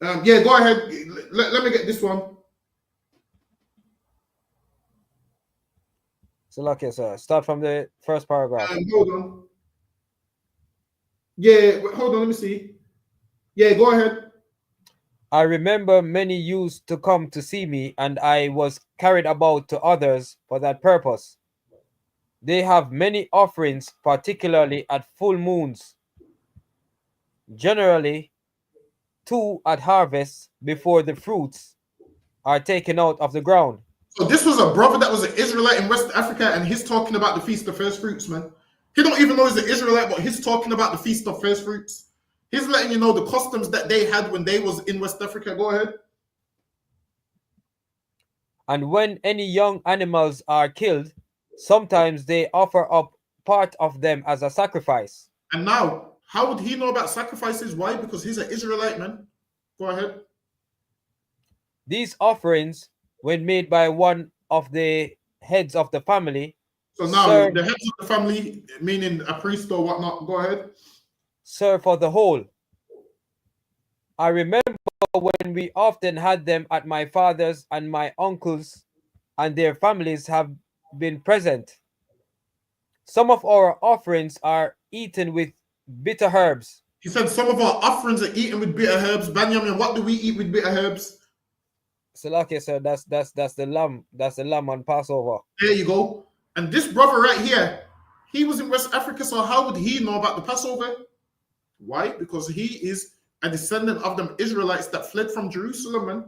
Yeah, go ahead. Let me get this one. So, like I said, start from the first paragraph. Hold on. Yeah, hold on. Let me see. Yeah, go ahead. I remember many used to come to see me, and I was carried about to others for that purpose. They have many offerings, particularly at full moons. Generally, 2 at harvest before the fruits are taken out of the ground. So this was a brother that was an Israelite in West Africa, and he's talking about the Feast of First Fruits, man. He don't even know he's an Israelite, but he's talking about the Feast of First Fruits. He's letting you know the customs that they had when they was in West Africa. Go ahead. And when any young animals are killed, sometimes they offer up part of them as a sacrifice. And now, how would he know about sacrifices? Why? Because he's an Israelite, man. Go ahead. These offerings, when made by one of the heads of the family, So now serve, the heads of the family, meaning a priest or whatnot, go ahead. serve for the whole. I remember when we often had them at my father's, and my uncles and their families have been present. Some of our offerings are eaten with bitter herbs. He said some of our offerings are eaten with bitter herbs. Benjamin, what do we eat with bitter herbs? So like I said, that's the lamb. That's the lamb on Passover. There you go. And this brother right here, he was in West Africa, so how would he know about the Passover? Why? Because he is a descendant of them Israelites that fled from Jerusalem, man.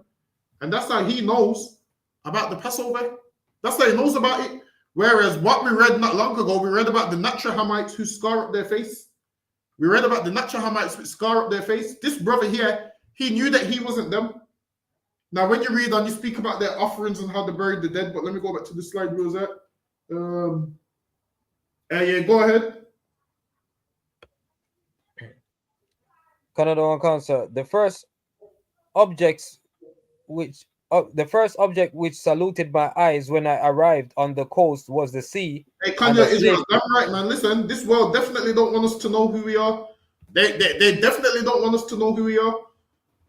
And that's how he knows about the Passover. That's how he knows about it. Whereas what we read not long ago, we read about the natural Hamites who scar up their face. We read about the natural Hamites who scar up their face. This brother here, he knew that he wasn't them. Now, when you read on, you speak about their offerings and how they buried the dead, but let me go back to the slide we was at. Yeah, go ahead. Canada on concert. The first object which saluted my eyes when I arrived on the coast was the sea. Hey, Kanye, Israel, that's right, man. Listen, this world definitely don't want us to know who we are. They definitely don't want us to know who we are.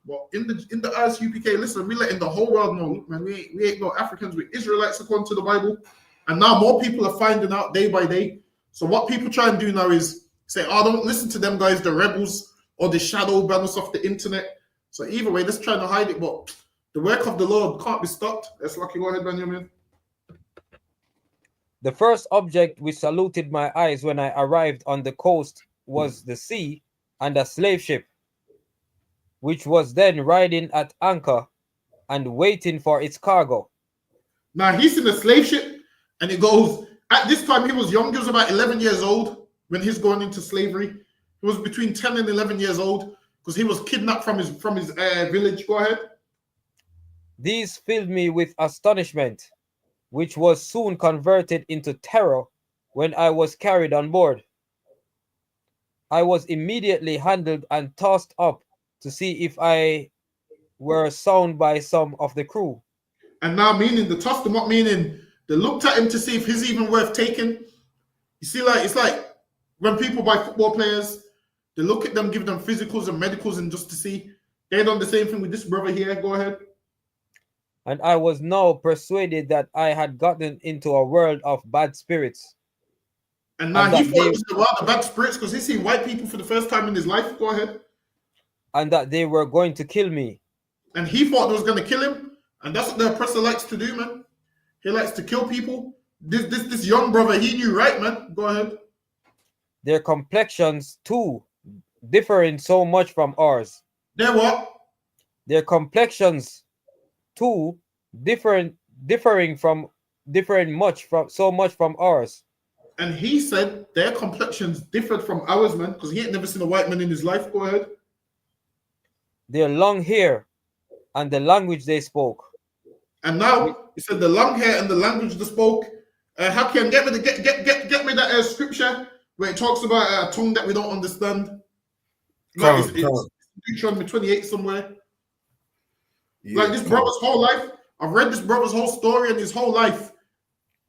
Well, in the ISUPK, listen, we letting the whole world know, man. We ain't no Africans, we're Israelites according to the Bible. And now more people are finding out day by day. So what people try and do now is say, oh, don't listen to them guys, the rebels or the shadow banners off the internet. So either way, let's try to hide it. But the work of the Lord can't be stopped. Let's lucky. Go ahead, Benjamin. The first object which saluted my eyes when I arrived on the coast was the sea and a slave ship, which was then riding at anchor and waiting for its cargo. Now he's in a slave ship, and it goes. At this time, he was young. He was about 11 years old when he's going into slavery. He was between 10 and 11 years old because he was kidnapped from his village. Go ahead. These filled me with astonishment, which was soon converted into terror when I was carried on board. I was immediately handled and tossed up to see if I were sound by some of the crew. And now, meaning the tossed him up, meaning they looked at him to see if he's even worth taking. You see, like it's like when people buy football players, they look at them, give them physicals and medicals, and just to see. They done the same thing with this brother here. Go ahead. And I was now persuaded that I had gotten into a world of bad spirits. And now And he that thought they- it was the world of bad spirits because he's seen white people for the first time in his life. Go ahead. And that they were going to kill me. And he thought they was going to kill him. And that's what the oppressor likes to do, man. He likes to kill people. This young brother, he knew right, man. Go ahead. Their complexions too differing so much from ours. They're what? Their complexions too differing much from ours. And he said their complexions differed from ours, man, because he ain't never seen a white man in his life. Go ahead. Their long hair and the language they spoke. And now he said the long hair and the language they spoke. How can get me that scripture where it talks about a tongue that we don't understand? Like it's Deuteronomy 28 somewhere. Yeah, Like this brother's whole life. I've read this brother's whole story and his whole life.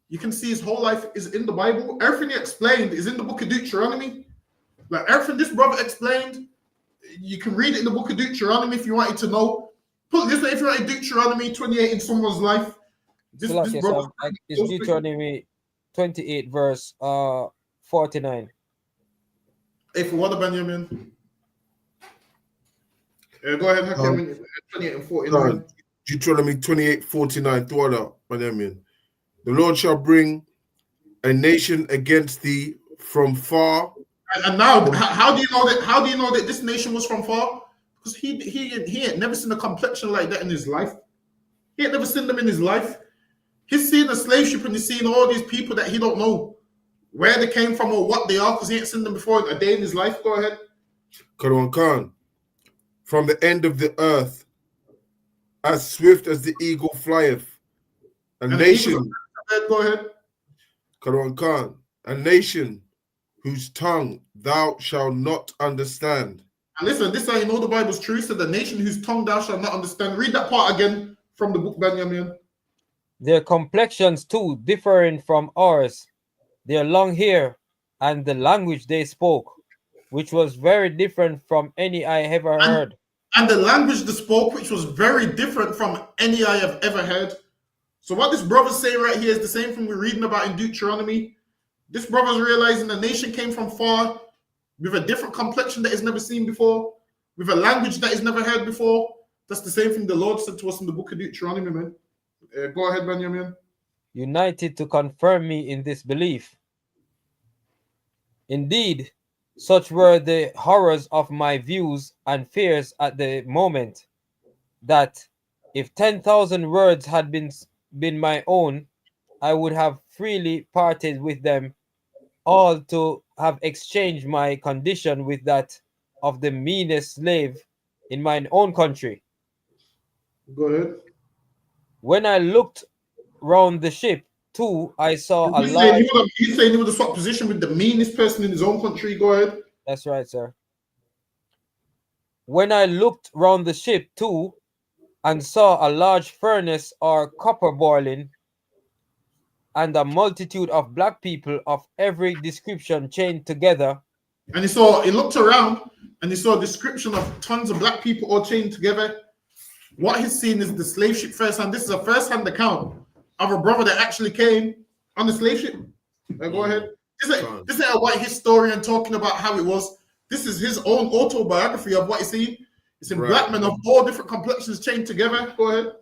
You can see his whole life is in the Bible. Everything he explained is in the book of Deuteronomy. Like everything this brother explained, you can read it in the book of Deuteronomy if you wanted to know. Put it this way, if you wanted Deuteronomy 28 in someone's life, this brother. It's Deuteronomy 28 verse 49. Hey, for what, Benjamin? Go ahead, Hakim. 28 and 49. Deuteronomy 28:49. Throw it out, Benjamin. The Lord shall bring a nation against thee from far. And now, how do you know that? How do you know that this nation was from far? Because he ain't never seen a complexion like that in his life. He ain't never seen them in his life. He's seen a slave ship and he's seen all these people that he don't know where they came from or what they are because he ain't seen them before a day in his life. Go ahead. Quran Khan. From the end of the earth, as swift as the eagle flieth, a nation. Go ahead. Quran Khan. A nation whose tongue thou shalt not understand. And listen, this is how you know the Bible's true. So the nation whose tongue thou shalt not understand. Read that part again from the book, Benjamin. Their complexions too differing from ours, their long hair and the language they spoke, which was very different from any I ever heard. And the language they spoke, which was very different from any I have ever heard. So what this brother's saying right here is the same thing we're reading about in Deuteronomy. This brother's realizing the nation came from far with a different complexion that is never seen before, with a language that is never heard before. That's the same thing the Lord said to us in the book of Deuteronomy, man. Go ahead, Benjamin. United to confirm me in this belief. Indeed, such were the horrors of my views and fears at the moment, that if 10,000 words had been my own, I would have freely parted with them all to have exchanged my condition with that of the meanest slave in mine own country. Go ahead. When I looked round the ship, too, I saw a large... He's saying he would have swapped position with the meanest person in his own country. Go ahead. That's right, sir. When I looked round the ship, too, and saw a large furnace or copper boiling, and a multitude of black people of every description chained together. And he looked around and he saw a description of tons of black people all chained together. What he's seen is the slave ship firsthand. This is a first-hand account of a brother that actually came on the slave ship. Go ahead. This ain't a white historian talking about how it was. This is his own autobiography of what he's seen. It's in black men of all different complexions chained together. Go ahead.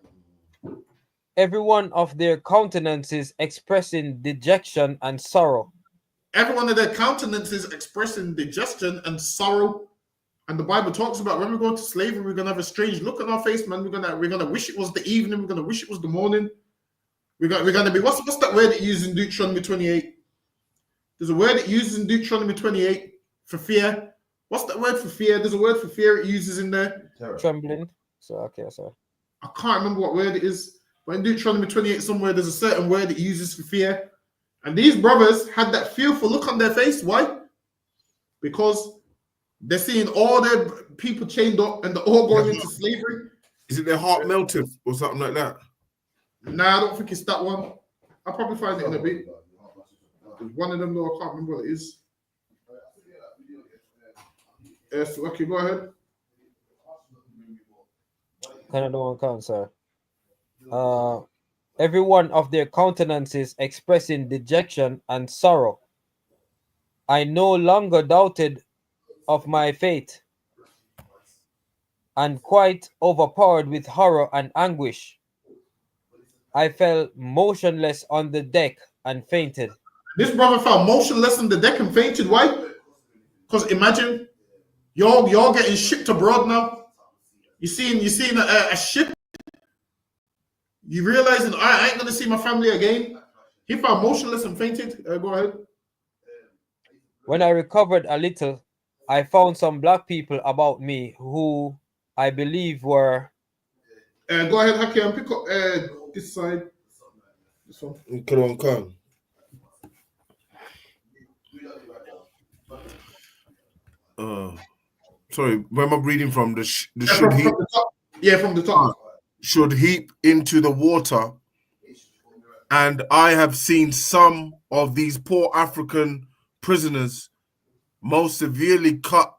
Every one of their countenances expressing dejection and sorrow. Every one of their countenances expressing dejection and sorrow. And the Bible talks about when we go to slavery, we're gonna have a strange look on our face, man. We're gonna wish it was the evening. We're gonna wish it was the morning. We're gonna be what's that word it uses in Deuteronomy 28? There's a word it uses in Deuteronomy 28 for fear. What's that word for fear? There's a word for fear it uses in there. Trembling. So okay, sorry. I can't remember what word it is, but in Deuteronomy 28 somewhere there's a certain word it uses for fear. And these brothers had that fearful look on their face. Why? Because they're seeing all their people chained up and they're all going into slavery. Is it their heart melted or something like that? Nah, I don't think it's that one. I'll probably find it in a bit. There's one of them though, I can't remember what it is. Yes, okay, go ahead. Kind of the one count, sir. Every one of their countenances expressing dejection and sorrow. I no longer doubted of my fate, and quite overpowered with horror and anguish, I fell motionless on the deck and fainted. This brother fell motionless on the deck and fainted. Why? Because imagine you're getting shipped abroad now. You seeing a ship. You realizing I ain't gonna see my family again. He fell motionless and fainted. Go ahead. When I recovered a little, I found some black people about me who I believe were. Go ahead, Haki, and pick up this side. This one. Come. Sorry, where am I reading from? The should heap. From the top. Yeah, from the top. Should heap into the water, and I have seen some of these poor African prisoners most severely cut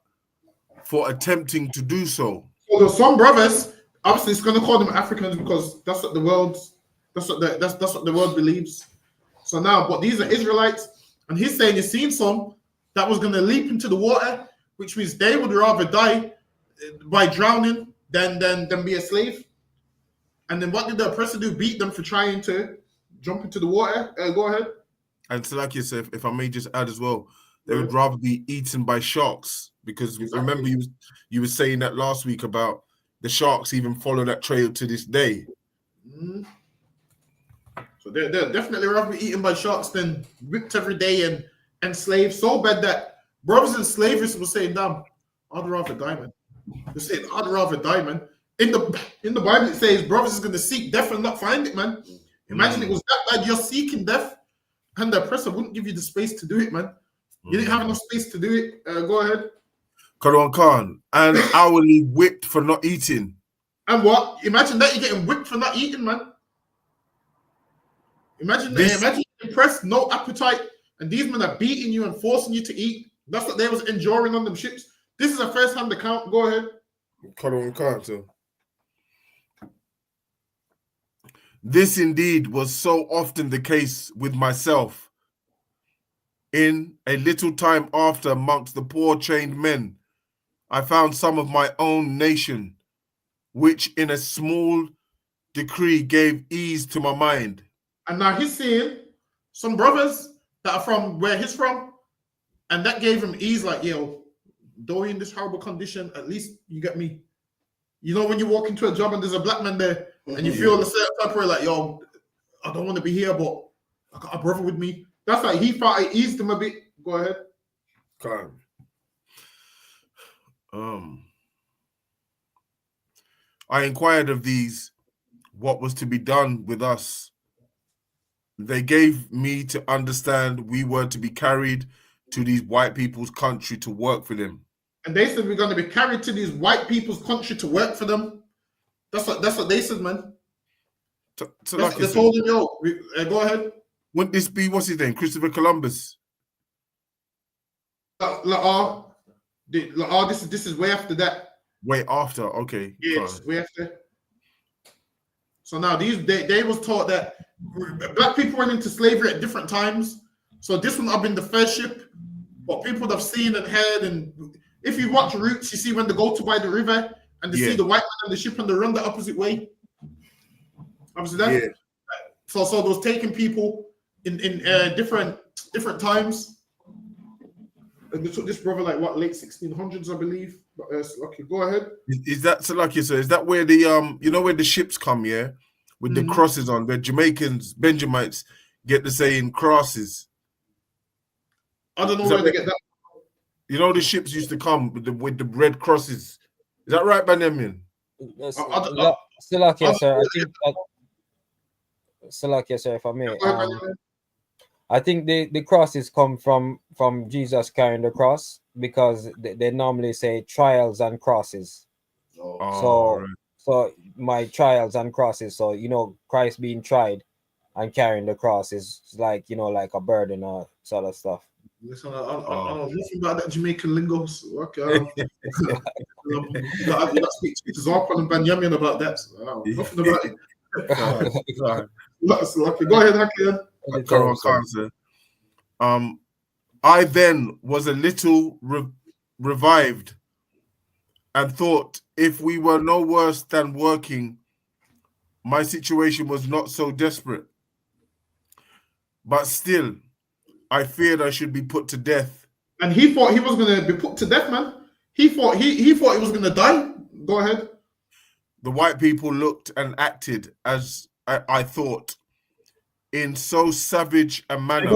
for attempting to do so. So there's some brothers, obviously, it's going to call them Africans because that's what the world believes. So now, but these are Israelites, and he's saying he's seen some that was going to leap into the water, which means they would rather die by drowning than be a slave. And then what did the oppressor do? Beat them for trying to jump into the water. Go ahead. And so, like you said, if I may just add as well, they would rather be eaten by sharks because remember you were saying that last week about the sharks even follow that trail to this day. Mm-hmm. So they're definitely rather be eaten by sharks than whipped every day and enslaved so bad that brothers in slavery were saying, "Damn, I'd rather die, man." They're saying, "I'd rather die, man." In the Bible it says brothers is going to seek death and not find it, man. Imagine it was that bad. You're seeking death, and the oppressor wouldn't give you the space to do it, man. You didn't have enough space to do it. Go ahead. Karan Khan, and hourly whipped for not eating. And what? Imagine that you're getting whipped for not eating, man. Imagine you're impressed, no appetite, and these men are beating you and forcing you to eat. That's what they was enduring on them ships. This is a first-hand account. Go ahead. Karan Khan, so. This indeed was so often the case with myself. In a little time after, amongst the poor chained men, I found some of my own nation, which in a small decree gave ease to my mind. And now he's seeing some brothers that are from where he's from, and that gave him ease, like, yo, though in this horrible condition, at least you get me. You know, when you walk into a job and there's a black man there, and you feel a certain type of way, like, yo, I don't want to be here, but I got a brother with me. That's like he thought it eased him a bit. Go ahead. Okay. I inquired of these what was to be done with us. They gave me to understand we were to be carried to these white people's country to work for them. And they said we're going to be carried to these white people's country to work for them. That's what they said, man. So like they told him, yo, go ahead. Wouldn't this be, what's his name, Christopher Columbus? This is way after that. Way after, okay. Yes, way after. So now they was taught that black people went into slavery at different times. So this one have been the first ship, but people have seen and heard. And if you watch Roots, you see when they go to by the river and they see the white man on the ship and they run the opposite way. Obviously, that. Yeah. So they was taking people in different times. And they took this brother like what, late 1600s, I believe. Okay, go ahead. Is that Salaki, sir? Is that where the you know where the ships come, yeah, with the crosses on, where Jamaicans, Benjamites get the saying crosses? I don't know Is where that they where, get that. you know the ships used to come with the red crosses? Is that right, Benjamin? Salakia, sir. I think Salakia, sir, if I may. Go ahead, Benjamin. I think the crosses come from Jesus carrying the cross, because they normally say trials and crosses. Oh, right. So my trials and crosses. So Christ being tried and carrying the cross is like like a burden or sort of stuff. Listen, I know nothing about that Jamaican lingo. So, okay, you got to speak to Zarkon and Banyamin about that. So, nothing about it. Okay, go ahead, Hakian. Sir. I then was a little revived and thought if we were no worse than working, my situation was not so desperate. But still, I feared I should be put to death. And he thought he was going to be put to death, man. He thought he was going to die. Go ahead. The white people looked and acted as I thought, in so savage a manner.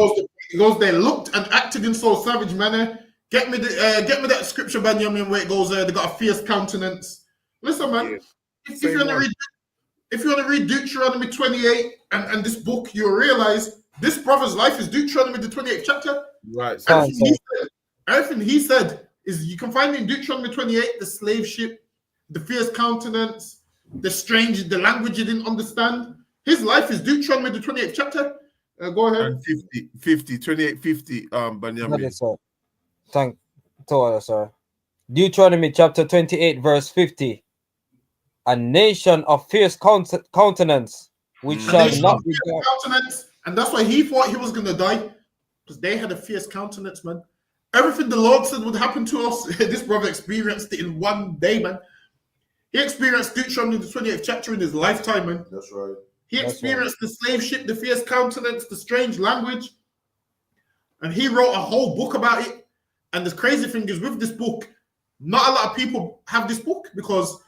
He goes, they looked and acted in so savage manner. Get me that scripture, Benjamin, where it goes, they got a fierce countenance. Listen, man, if you want to read Deuteronomy And 28 and this book, you'll realize this brother's life is Deuteronomy the 28th chapter. Right. Everything he said is you can find in Deuteronomy 28 the slave ship, the fierce countenance, the language you didn't understand. His life is Deuteronomy the 28th chapter. Go ahead. And 28:50, Benjamin. Sir. Thank you, sir. Deuteronomy chapter 28, verse 50. A nation of fierce countenance, which shall not be countenance, and that's why he thought he was going to die, because they had a fierce countenance, man. Everything the Lord said would happen to us, this brother experienced it in one day, man. He experienced Deuteronomy the 28th chapter in his lifetime, man. That's right. He experienced the slave ship, the fierce countenance, the strange language, and he wrote a whole book about it. And the crazy thing is, with this book, not a lot of people have this book, because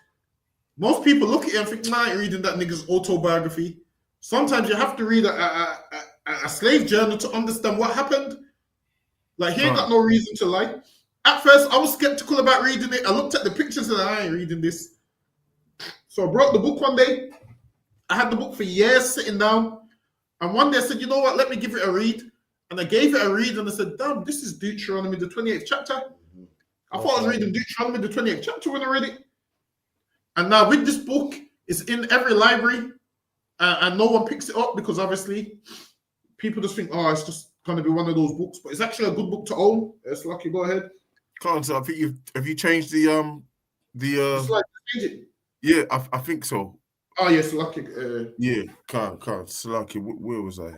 most people look at it and think, nah, I ain't reading that nigga's autobiography. Sometimes you have to read a slave journal to understand what happened. Like, he ain't got no reason to lie. At first, I was skeptical about reading it. I looked at the pictures and I ain't reading this. So I brought the book one day. I had the book for years sitting down. And one day I said, you know what, let me give it a read. And I gave it a read and I said, damn, this is Deuteronomy, the 28th chapter. I thought I was reading Deuteronomy, the 28th chapter when I read it. And now with this book, it's in every library and no one picks it up, because obviously people just think, oh, it's just going to be one of those books. But it's actually a good book to own. It's lucky. Go ahead. Can't, so I think have you changed the change it. Yeah, I think so. Oh yes, lucky. Yeah, can't. Slaki, where was I?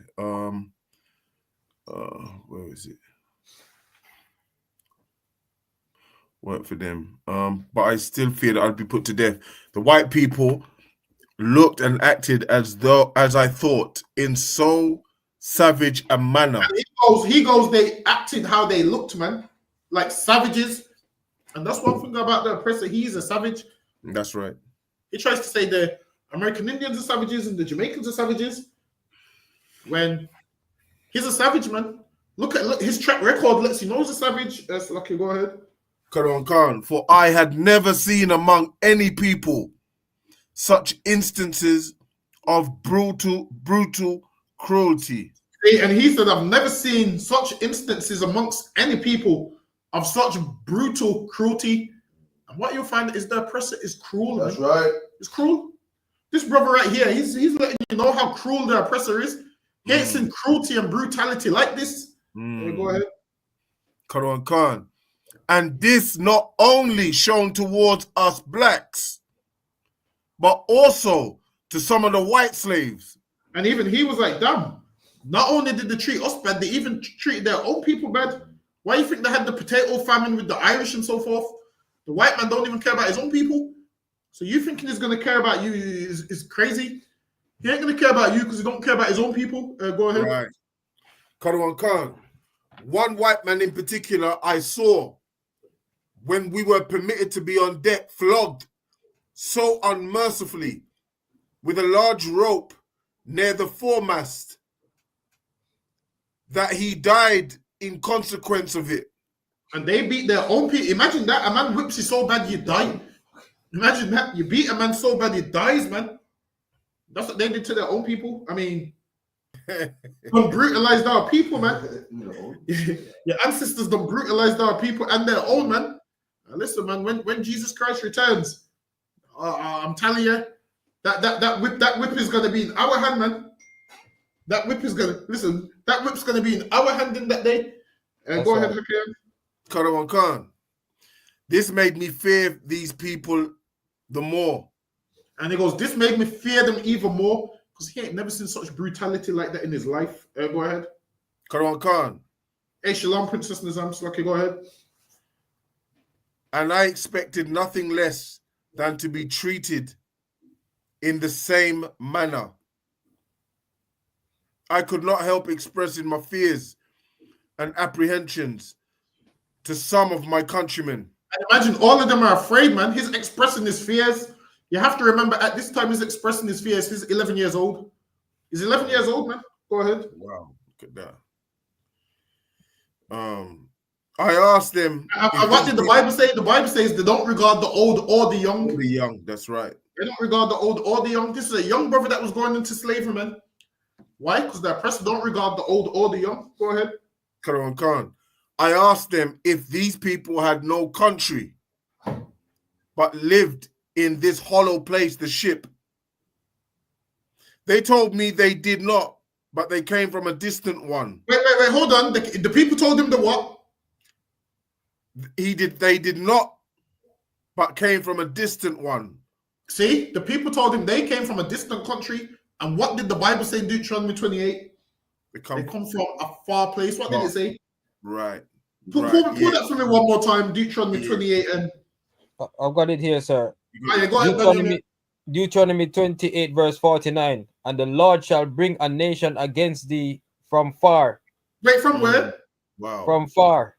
Where is it? Work for them. But I still fear that I'd be put to death. The white people looked and acted as I thought, in so savage a manner. And he goes, they acted how they looked, man, like savages. And that's one thing about the oppressor. He is a savage. That's right. He tries to say the American Indians are savages and the Jamaicans are savages, when he's a savage, man. Look his track record lets you know he's a savage. Lucky, go ahead. Khan, for I had never seen among any people such instances of brutal cruelty. And he said, I've never seen such instances amongst any people of such brutal cruelty. And what you'll find is the oppressor is cruel. That's right. It's cruel. This brother right here, he's letting you know how cruel the oppressor is. He ain't seen cruelty and brutality like this. Go ahead. Khan. And this not only shown towards us blacks, but also to some of the white slaves. And even he was like, damn, not only did they treat us bad, they even treated their own people bad. Why do you think they had the potato famine with the Irish and so forth? The white man don't even care about his own people. So you thinking he's going to care about you is crazy. He ain't going to care about you because he don't care about his own people. Go ahead. Right. Khan. One white man in particular I saw when we were permitted to be on deck, flogged so unmercifully with a large rope near the foremast that he died in consequence of it. And they beat their own people. Imagine that. A man whips you so bad you die. Imagine that. You beat a man so bad he dies, man. That's what they did to their own people. I mean, don't brutalize our people, man. Your ancestors don't brutalize our people and their own, man. Now listen, man, when Jesus Christ returns, I'm telling you, that whip is gonna be in our hand, man. That whip's gonna be in our hand in that day. Go ahead, Hakeem. Karawan Khan, this made me fear these people the more. And he goes, this made me fear them even more because he ain't never seen such brutality like that in his life. Go ahead. Karawan Khan. Hey, Shalom, Princess Nizam Slaki, go ahead. And I expected nothing less than to be treated in the same manner. I could not help expressing my fears and apprehensions to some of my countrymen. And imagine all of them are afraid, man. He's expressing his fears. You have to remember at this time he's expressing his fears. He's 11 years old. He's 11 years old, man. Go ahead. Wow, look at that. I asked them. What did the Bible say? The Bible says they don't regard the old or the young. The young, that's right. They don't regard the old or the young. This is a young brother that was going into slavery, man. Why? Because the oppressor don't regard the old or the young. Go ahead. Karawan Khan. I asked them if these people had no country, but lived in this hollow place, the ship. They told me they did not, but they came from a distant one. Wait, hold on. The people told him the what? They did not, but came from a distant one. See, the people told him they came from a distant country. And what did the Bible say in Deuteronomy 28? They come from a far place. What did it say? Right. Pull that for me one more time. Deuteronomy 28 and I've got it here, sir. Go ahead, Deuteronomy 28, verse 49. And the Lord shall bring a nation against thee from far. Wait, from where? Wow. From far.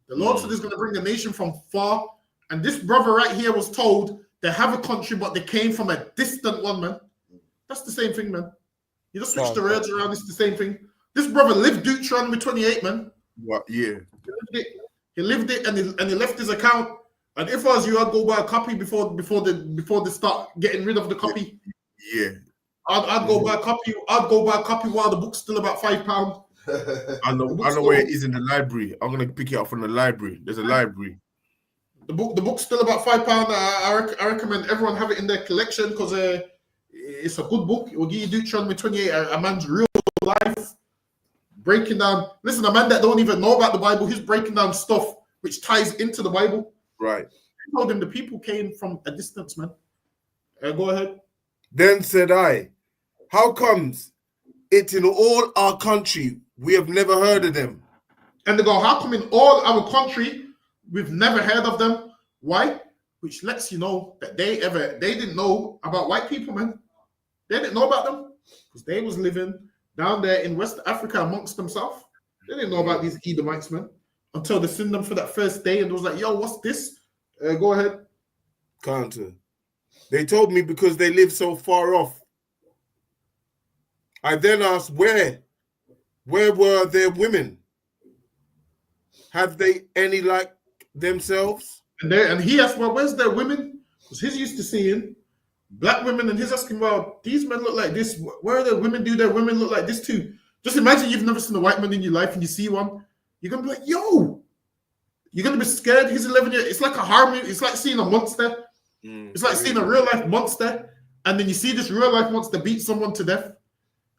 The Lord said he's going to bring a nation from far. And this brother right here was told they have a country, but they came from a distant one, man. That's the same thing, man. You just switch the words around. It's the same thing. This brother lived Deuteronomy 28, man. What? Yeah. He lived it, and he left his account. And if I was you, I'd go buy a copy before they start getting rid of the copy. Yeah. I'd go buy a copy. I'd go buy a copy while the book's still about £5. I know where it is in the library. I'm gonna pick it up from the library. There's a library. The book's still about £5. I recommend everyone have it in their collection because it's a good book. It will give you Deuteronomy 28, a man's real life, breaking down. Listen, a man that don't even know about the Bible, he's breaking down stuff which ties into the Bible. Right. I told him the people came from a distance, man. Go ahead. Then said I, how comes it in all our country we have never heard of them? And they go, how come in all our country we've never heard of them? Why? Which lets you know that they didn't know about white people, man. They didn't know about them because they was living down there in West Africa amongst themselves. They didn't know about these Edomites, man, until they seen them for that first day and it was like, yo, what's this? Go ahead. Counter. They told me because they live so far off. I then asked where were their women? Have they any like themselves? And he asked, well, where's their women? Because he's used to seeing black women, and he's asking, well, these men look like this. Where are their women? Do their women look like this too? Just imagine you've never seen a white man in your life and you see one. You're going to be like, yo. You're going to be scared. He's 11 years. It's like a horror movie. It's like seeing a monster. It's like seeing a real life monster. And then you see this real life monster beat someone to death.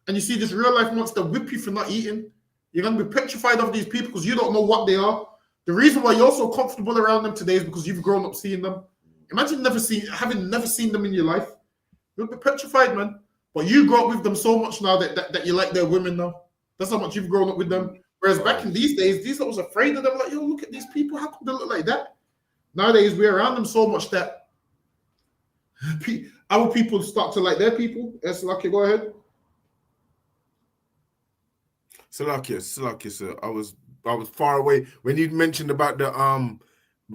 And you see this real life monster whip you for not eating. You're going to be petrified of these people because you don't know what they are. The reason why you're so comfortable around them today is because you've grown up seeing them. Imagine having never seen them in your life. You'll be petrified, man. But you grew up with them so much now that you like their women now. That's how much you've grown up with them. Whereas back in these days, these lot was afraid of them. Like, yo, look at these people. How come they look like that? Nowadays, we're around them so much that our people start to like their people. Yes, Lucky, go ahead. Salakia, sir. I was far away when you mentioned about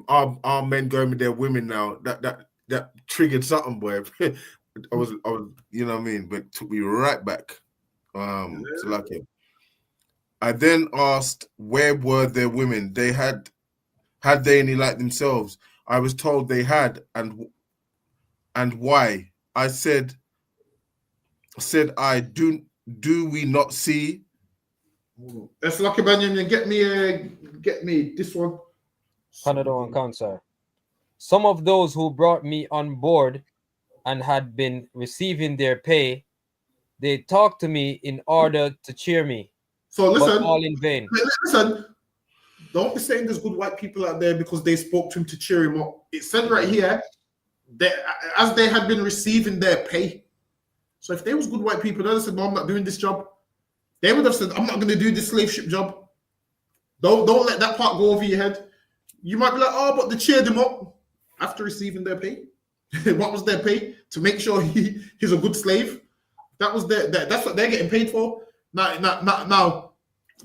our men going with their women now. That triggered something, boy. I was, you know what I mean, but took me right back. So like it. I then asked where were their women. They had they any like themselves? I was told they had, and why? I said I do we not see? That's Lucky Banyan. Get me this one. Canada and Cancer. Some of those who brought me on board and had been receiving their pay, they talked to me in order to cheer me. So listen, but all in vain. Listen, don't be saying there's good white people out there because they spoke to him to cheer him up. It said right here that as they had been receiving their pay. So if there was good white people, they said, "No, I'm not doing this job." They would have said, "I'm not going to do this slave ship job." Don't let that part go over your head. You might be like, "Oh, but they cheered him up after receiving their pay." What was their pay? To make sure he's a good slave. That's what they're getting paid for. Now,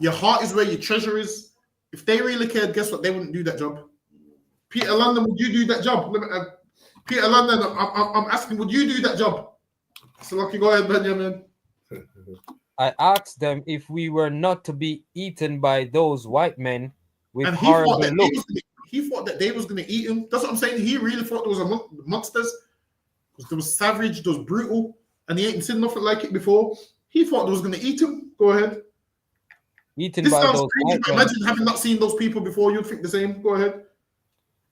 your heart is where your treasure is. If they really cared, guess what? They wouldn't do that job. Peter London, would you do that job? Peter London, I'm asking, would you do that job? So, Lucky, go ahead, Benjamin. I asked them if we were not to be eaten by those white men with And horrible looks. He thought that they was going to eat him. That's what I'm saying. He really thought there was monsters. There was savage, there was brutal, and he ain't seen nothing like it before. He thought there was going to eat him. Go ahead. Eaten This by sounds those crazy. white men. Imagine having not seen those people before. You'd think the same. Go ahead.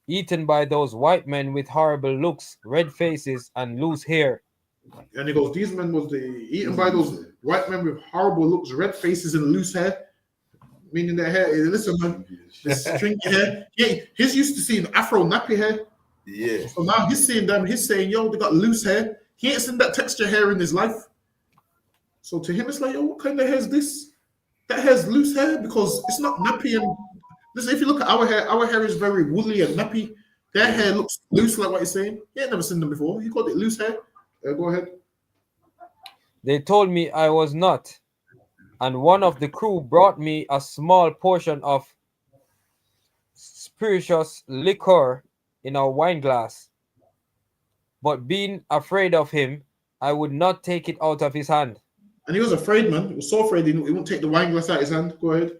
Eaten by those white men with horrible looks, red faces, and loose hair. And he goes, these men was eaten by those white men with horrible looks, red faces, and loose hair. Meaning their hair. Listen, man, this stringy hair. Yeah, he's used to seeing Afro nappy hair. Yeah. So now he's seeing them. He's saying, yo, they got loose hair. He ain't seen that texture hair in his life. So to him, it's like, yo, what kind of hair is this? That hair's loose hair because it's not nappy. And listen, if you look at our hair is very woolly and nappy. Their hair looks loose, like what he's saying. He ain't never seen them before. He called it loose hair. Go ahead. They told me I was not, and one of the crew brought me a small portion of spirituous liquor in a wine glass. But being afraid of him, I would not take it out of his hand. And he was afraid, man. He was so afraid he wouldn't take the wine glass out of his hand. Go ahead.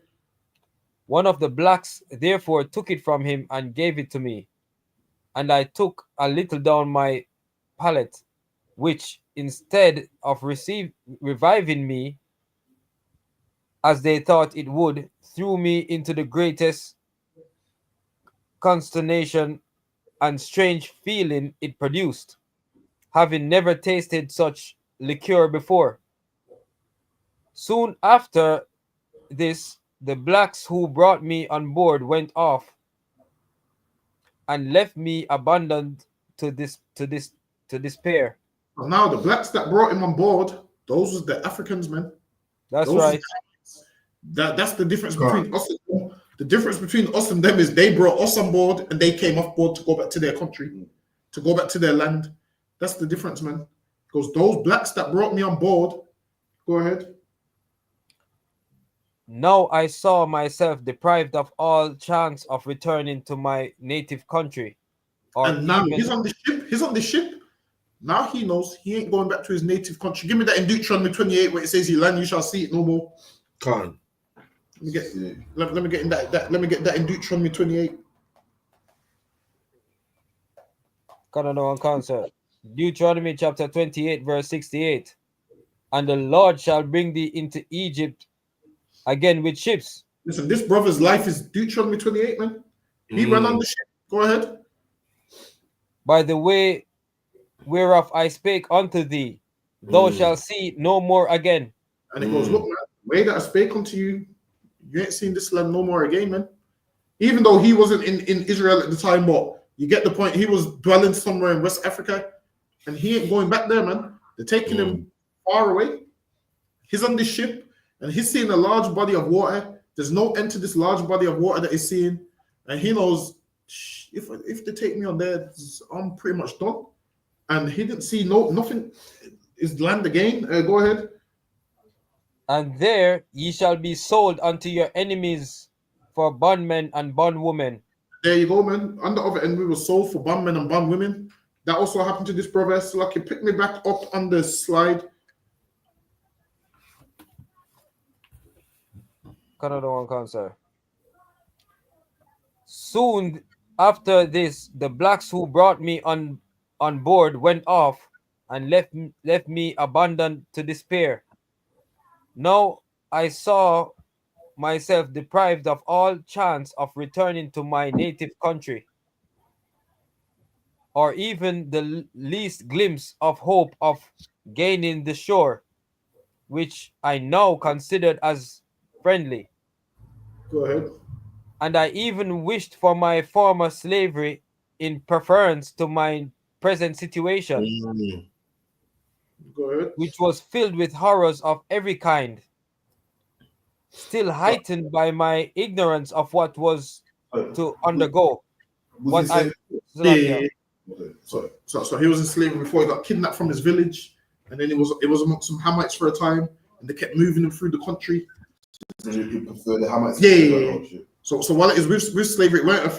One of the blacks therefore took it from him and gave it to me, and I took a little down my palate, which instead of reviving me, as they thought it would, threw me into the greatest consternation and strange feeling it produced, having never tasted such liquor before. Soon after this, the blacks who brought me on board went off and left me abandoned to despair. But now the blacks that brought him on board, those was the Africans, man. That's Those right. That's the difference between us and them. The difference between us and them is they brought us on board and they came off board to go back to their country, to go back to their land. That's the difference, man. Because those blacks that brought me on board, go ahead. Now I saw myself deprived of all chance of returning to my native country. And now he's on the ship. He's on the ship. Now he knows he ain't going back to his native country. Give me that in Deuteronomy 28 where it says, "You land, you shall see it no more." Can't. Let me get in that. Let me get that in Deuteronomy 28. Canada and Cancer. Deuteronomy chapter 28, verse 68. And the Lord shall bring thee into Egypt again with ships. Listen, this brother's life is Deuteronomy 28, man. He ran on the ship. Go ahead. By the way whereof I spake unto thee, thou shalt see it no more again. And he goes, look, man, the way that I spake unto you, you ain't seen this land no more again, man. Even though he wasn't in Israel at the time, but you get the point. He was dwelling somewhere in West Africa, and he ain't going back there, man. They're taking him far away. He's on this ship, and he's seeing a large body of water. There's no end to this large body of water that he's seeing, and he knows, if they take me on there, I'm pretty much done. And he didn't see nothing is land again. Go ahead. And there ye shall be sold unto your enemies for bondmen and bondwomen. There you go, man. On the other end, we were sold for bum men and bum women. That also happened to this brother. So like, pick me back up on the slide. Another one comes, sir. Soon after this, the blacks who brought me on board went off and left me abandoned to despair. Now I saw myself deprived of all chance of returning to my native country, or even the least glimpse of hope of gaining the shore, which I now considered as friendly. Go ahead. And I even wished for my former slavery in preference to my present situation, Go ahead. which was filled with horrors of every kind, still heightened by my ignorance of what was to undergo. What I So he was in slavery before he got kidnapped from his village, and then it was amongst some Hamites for a time, and they kept moving him through the country. You prefer the Hamites? Yeah. So while it is with slavery, it weren't a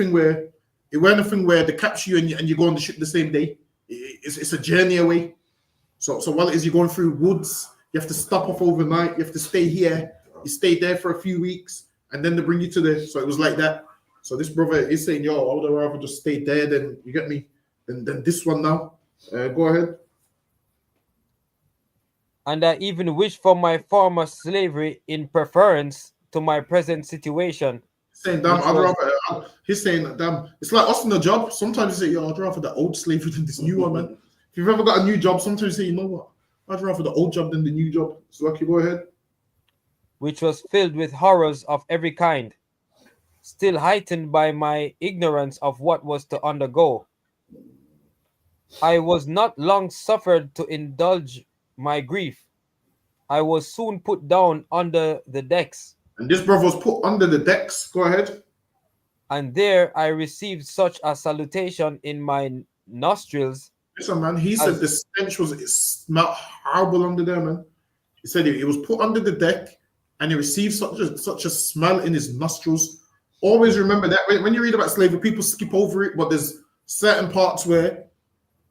thing where they capture you and you go on the ship the same day. It's a journey away. So while it is you're going through woods, you have to stop off overnight. You have to stay here. You stay there for a few weeks, and then they bring you to the. So it was like that. So this brother is saying, "Yo, I would rather just stay there than you get me than this one now." Go ahead. And I even wish for my former slavery in preference to my present situation. Saying, damn, he's saying, damn, it's like us in the job. Sometimes you say, yo, I'd rather the old slavery than this new one, man. If you've ever got a new job, sometimes you say, you know what, I'd rather the old job than the new job. So, Lucky, go ahead. Which was filled with horrors of every kind, still heightened by my ignorance of what was to undergo. I was not long suffered to indulge my grief. I was soon put down under the decks. And this brother was put under the decks. Go ahead. And there I received such a salutation in my nostrils. Listen, man, he said the stench it smelled horrible under there, man. He said he was put under the deck and he received such a smell in his nostrils. Always remember that when you read about slavery, people skip over it, but there's certain parts where,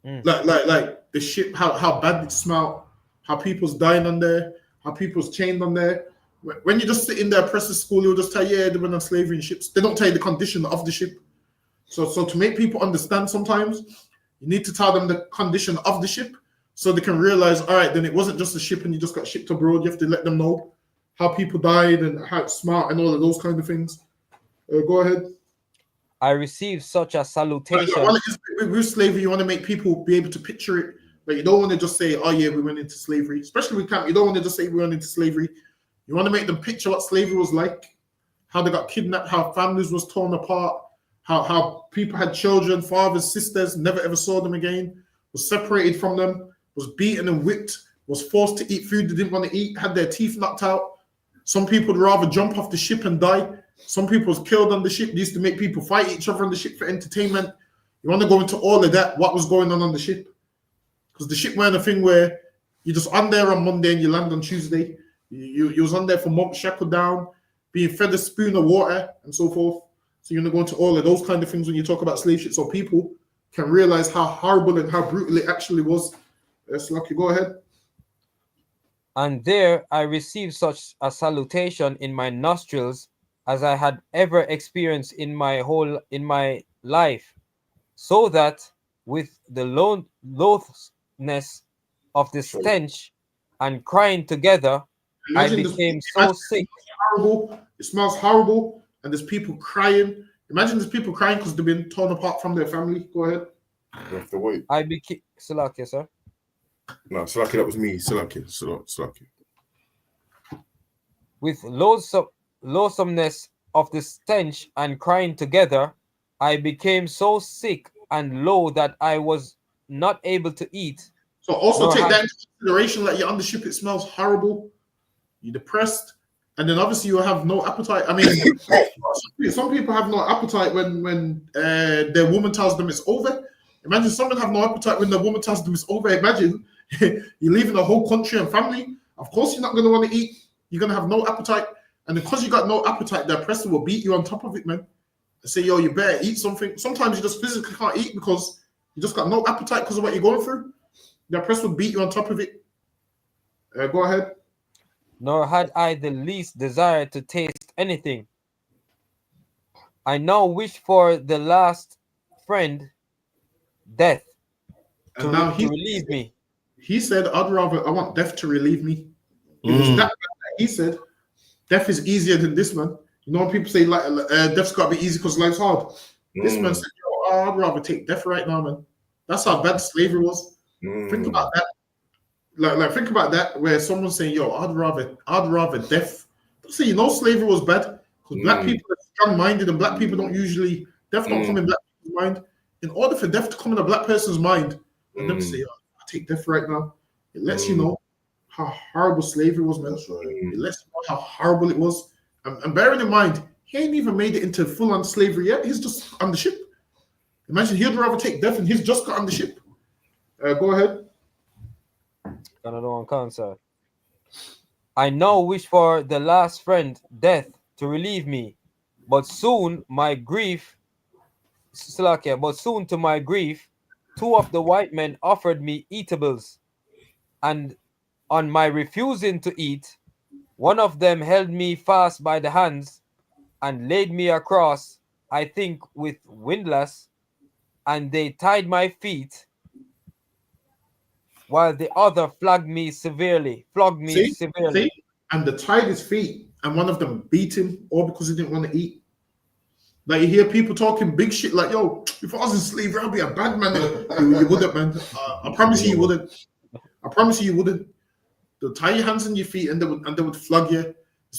like the ship, how bad it smelled, how people's dying on there, how people's chained on there. When you just sit in there, press the school, you'll just tell you, yeah, they went on slavery in ships. They don't tell you the condition of the ship. So to make people understand sometimes, you need to tell them the condition of the ship so they can realize, all right, then it wasn't just a ship and you just got shipped abroad. You have to let them know how people died and how it's smart and all of those kind of things. Go ahead. I received such a salutation. With slavery, you want to make people be able to picture it. Like, you don't want to just say, oh yeah, we went into slavery. Especially with camp, you don't want to just say we went into slavery. You want to make them picture what slavery was like, how they got kidnapped, how families was torn apart, how people had children, fathers, sisters, never ever saw them again, was separated from them, was beaten and whipped, was forced to eat food they didn't want to eat, had their teeth knocked out. Some people would rather jump off the ship and die. Some people was killed on the ship. They used to make people fight each other on the ship for entertainment. You want to go into all of that, what was going on the ship? Because the ship weren't a thing where you just on there on Monday and you land on Tuesday. You was on there for months, shackled down, being fed a spoon of water and so forth. So you're going to go into all of those kind of things when you talk about slave ship, so people can realize how horrible and how brutal it actually was. Yes, Lucky, go ahead. And there I received such a salutation in my nostrils as I had ever experienced in my life, so that with the loathness of the stench and crying together, I became so sick. Horrible. It smells horrible, and there's people crying. Imagine there's people crying because they've been torn apart from their family. Go ahead. You have to wait. I became Salakia, sir. No, Salakia, that was me. Salakia. With loathsomeness of the stench and crying together, I became so sick and low that I was not able to eat. So also take that into consideration, like you're on the ship, it smells horrible, you're depressed, and then obviously you have no appetite. I mean, some people have no appetite when their woman tells them it's over. Imagine someone have no appetite when the woman tells them it's over. Imagine you're leaving a whole country and family. Of course you're not going to want to eat. You're going to have no appetite. And because you got no appetite, the oppressor will beat you on top of it, man. say, yo, you better eat something. Sometimes you just physically can't eat because you just got no appetite because of what you're going through. The oppressor will beat you on top of it. Go ahead. Nor had I the least desire to taste anything. I now wish for the last friend, death, And now to relieve me. he said, I want death to relieve me. It was that he said, death is easier than this, man. You know when people say like death's got to be easy because life's hard. This man said, yo, I'd rather take death right now, man. That's how bad slavery was. Think about that. Like think about that, where someone's saying, yo, I'd rather death. Don't say, slavery was bad because black people are strong-minded and black people don't usually, death don't come in black people's mind. In order for death to come in a black person's mind, and them to say, I take death right now, it lets you know how horrible slavery was, man. It lets you know how horrible it was. And bearing in mind, he ain't even made it into full-on slavery yet. He's just on the ship. Imagine he'd rather take death and he's just got on the ship. Go ahead. Another one, cancer. I now wish for the last friend, death, to relieve me, but soon to my grief, two of the white men offered me eatables, and on my refusing to eat, one of them held me fast by the hands and laid me across, I think with windlass, and they tied my feet, while the other flogged me severely. See? And they tied his feet, and one of them beat him, all because he didn't want to eat. Like you hear people talking big shit, like, yo, if I was in slavery, I'd be a bad man. You wouldn't, man. I promise you wouldn't. I promise you wouldn't. They'll tie your hands and your feet, and they would flog you.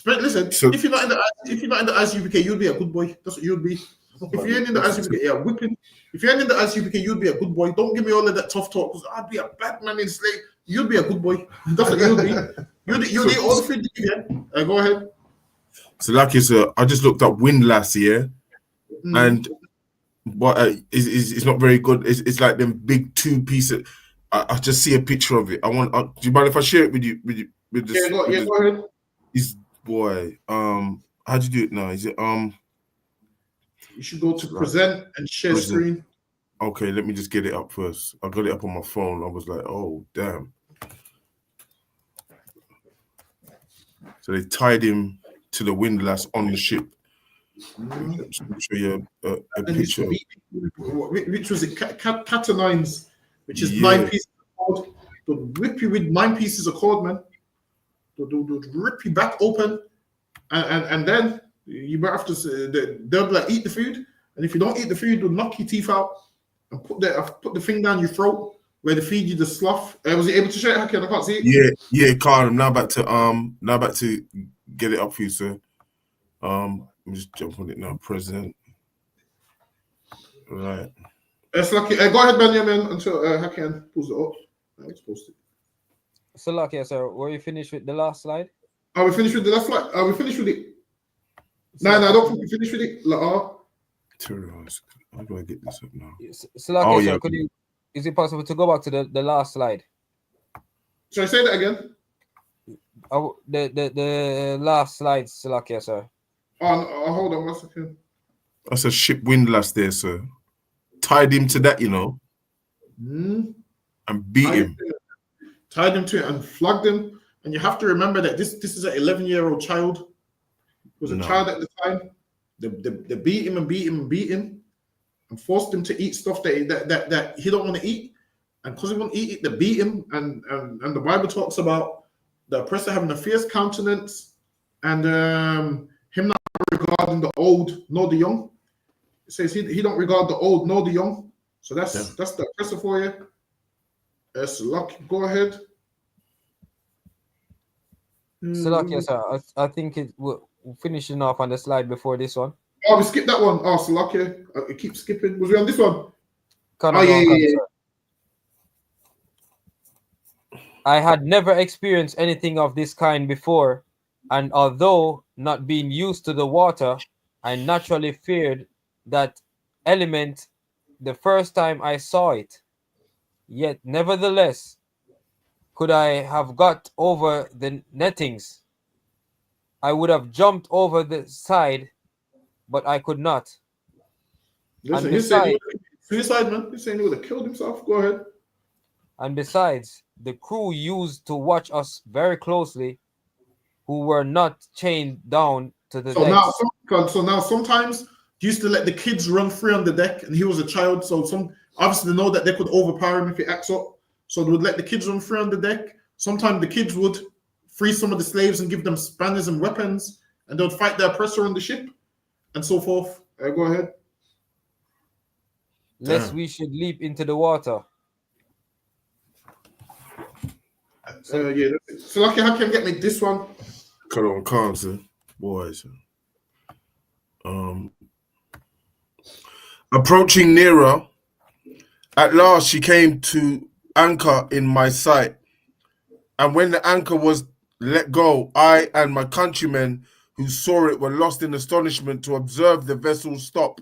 Listen, if you're not in the ISUPK, you'll be a good boy. That's what you'll be. If you ain't in the ISUPK, yeah, whipping. If you ain't in the ISUPK, you'll be a good boy. Don't give me all of that tough talk, because I'd be a bad man in slave. You'll be a good boy. That's what you'll be. You'll eat all the food you get. Go ahead. So, like I just looked up windlass here, and but it's not very good. It's like them big two pieces. I just see a picture of it. Do you mind if I share it with you? Go ahead. His boy. How do you do it now? Is it You should go to present and share screen. Okay, let me just get it up first. I got it up on my phone. I was like, oh damn. So they tied him to the windlass on the ship. Let me show you a picture. Which was it? Cat of nines, which is 9 pieces of cord. They'll whip you with 9 pieces of cord, man. They'll rip you back open, and then you might have to. They'll be like, eat the food, and if you don't eat the food, they'll knock your teeth out and put the thing down your throat where they feed you the slough. Was he able to show it? I can't see it. Yeah, Carl. I'm now about to get it up for you, sir. Let me just jump on it now. Present. Right. It's lucky. Go ahead, Benjamin, until Hakan pulls it up. It's posted. So, lucky, sir. Were you finished with the last slide? Are we finished with the last slide? Are we finished with it? No, I don't think we finished with it. How do I get this up now? So, lucky, sir, is it possible to go back to the last slide? Should I say that again? The last slide, Salakia, sir. Hold on 1 second. That's a ship windlass there, sir. Tied him to that, and beat him. Tied him to it and flogged him. And you have to remember that this is an 11-year-old child. He was a child at the time. They beat him and forced him to eat stuff that he don't want to eat. And because he won't eat it, they beat him. And the Bible talks about the oppressor having a fierce countenance and him not regarding the old nor the young. It says he don't regard the old nor the young. So that's the oppressor for you. It's lucky. Go ahead. Salakia, sir. I think we're finishing off on the slide before this one. Oh, we skipped that one. Oh, Salakia. It keeps skipping. Was we on this one? Yeah. I had never experienced anything of this kind before, and although not being used to the water, I naturally feared that element the first time I saw it. Yet, nevertheless, could I have got over the nettings, I would have jumped over the side, but I could not. Listen, And he's saying besides, suicide, man. He's saying he would have killed himself. Go ahead. the crew used to watch us very closely, who were not chained down to the decks. So now sometimes he used to let the kids run free on the deck, and he was a child, so some obviously they know that they could overpower him if he acts up. So they would let the kids run free on the deck. Sometimes the kids would free some of the slaves and give them spanners and weapons, and they would fight the oppressor on the ship, and so forth. Go ahead. Lest we should leap into the water. Yeah. So lucky, how can you get me this one? Cut on concert, boys. Approaching nearer, at last she came to anchor in my sight. And when the anchor was let go, I and my countrymen who saw it were lost in astonishment to observe the vessel stop,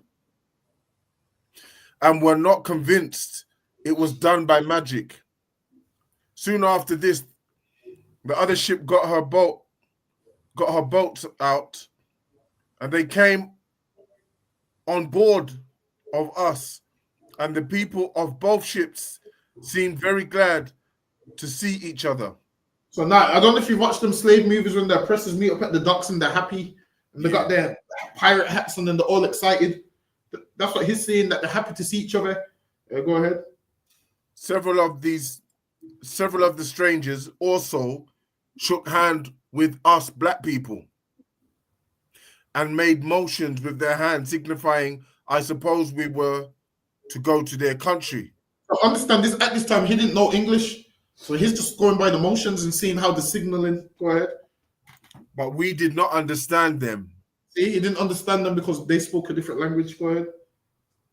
and were not convinced it was done by magic. Soon after this, the other ship got her boats out, and they came on board of us, and the people of both ships seemed very glad to see each other. So now I don't know if you watched them slave movies when the oppressors meet up at the docks and they're happy and they got their pirate hats and then they're all excited. That's what he's saying, that they're happy to see each other. Go ahead. Several of the strangers also shook hand with us black people and made motions with their hands, signifying, I suppose, we were to go to their country. I understand this. At this time, he didn't know English, so he's just going by the motions and seeing how the signaling. Go ahead. But we did not understand them. See, he didn't understand them because they spoke a different language. Go ahead.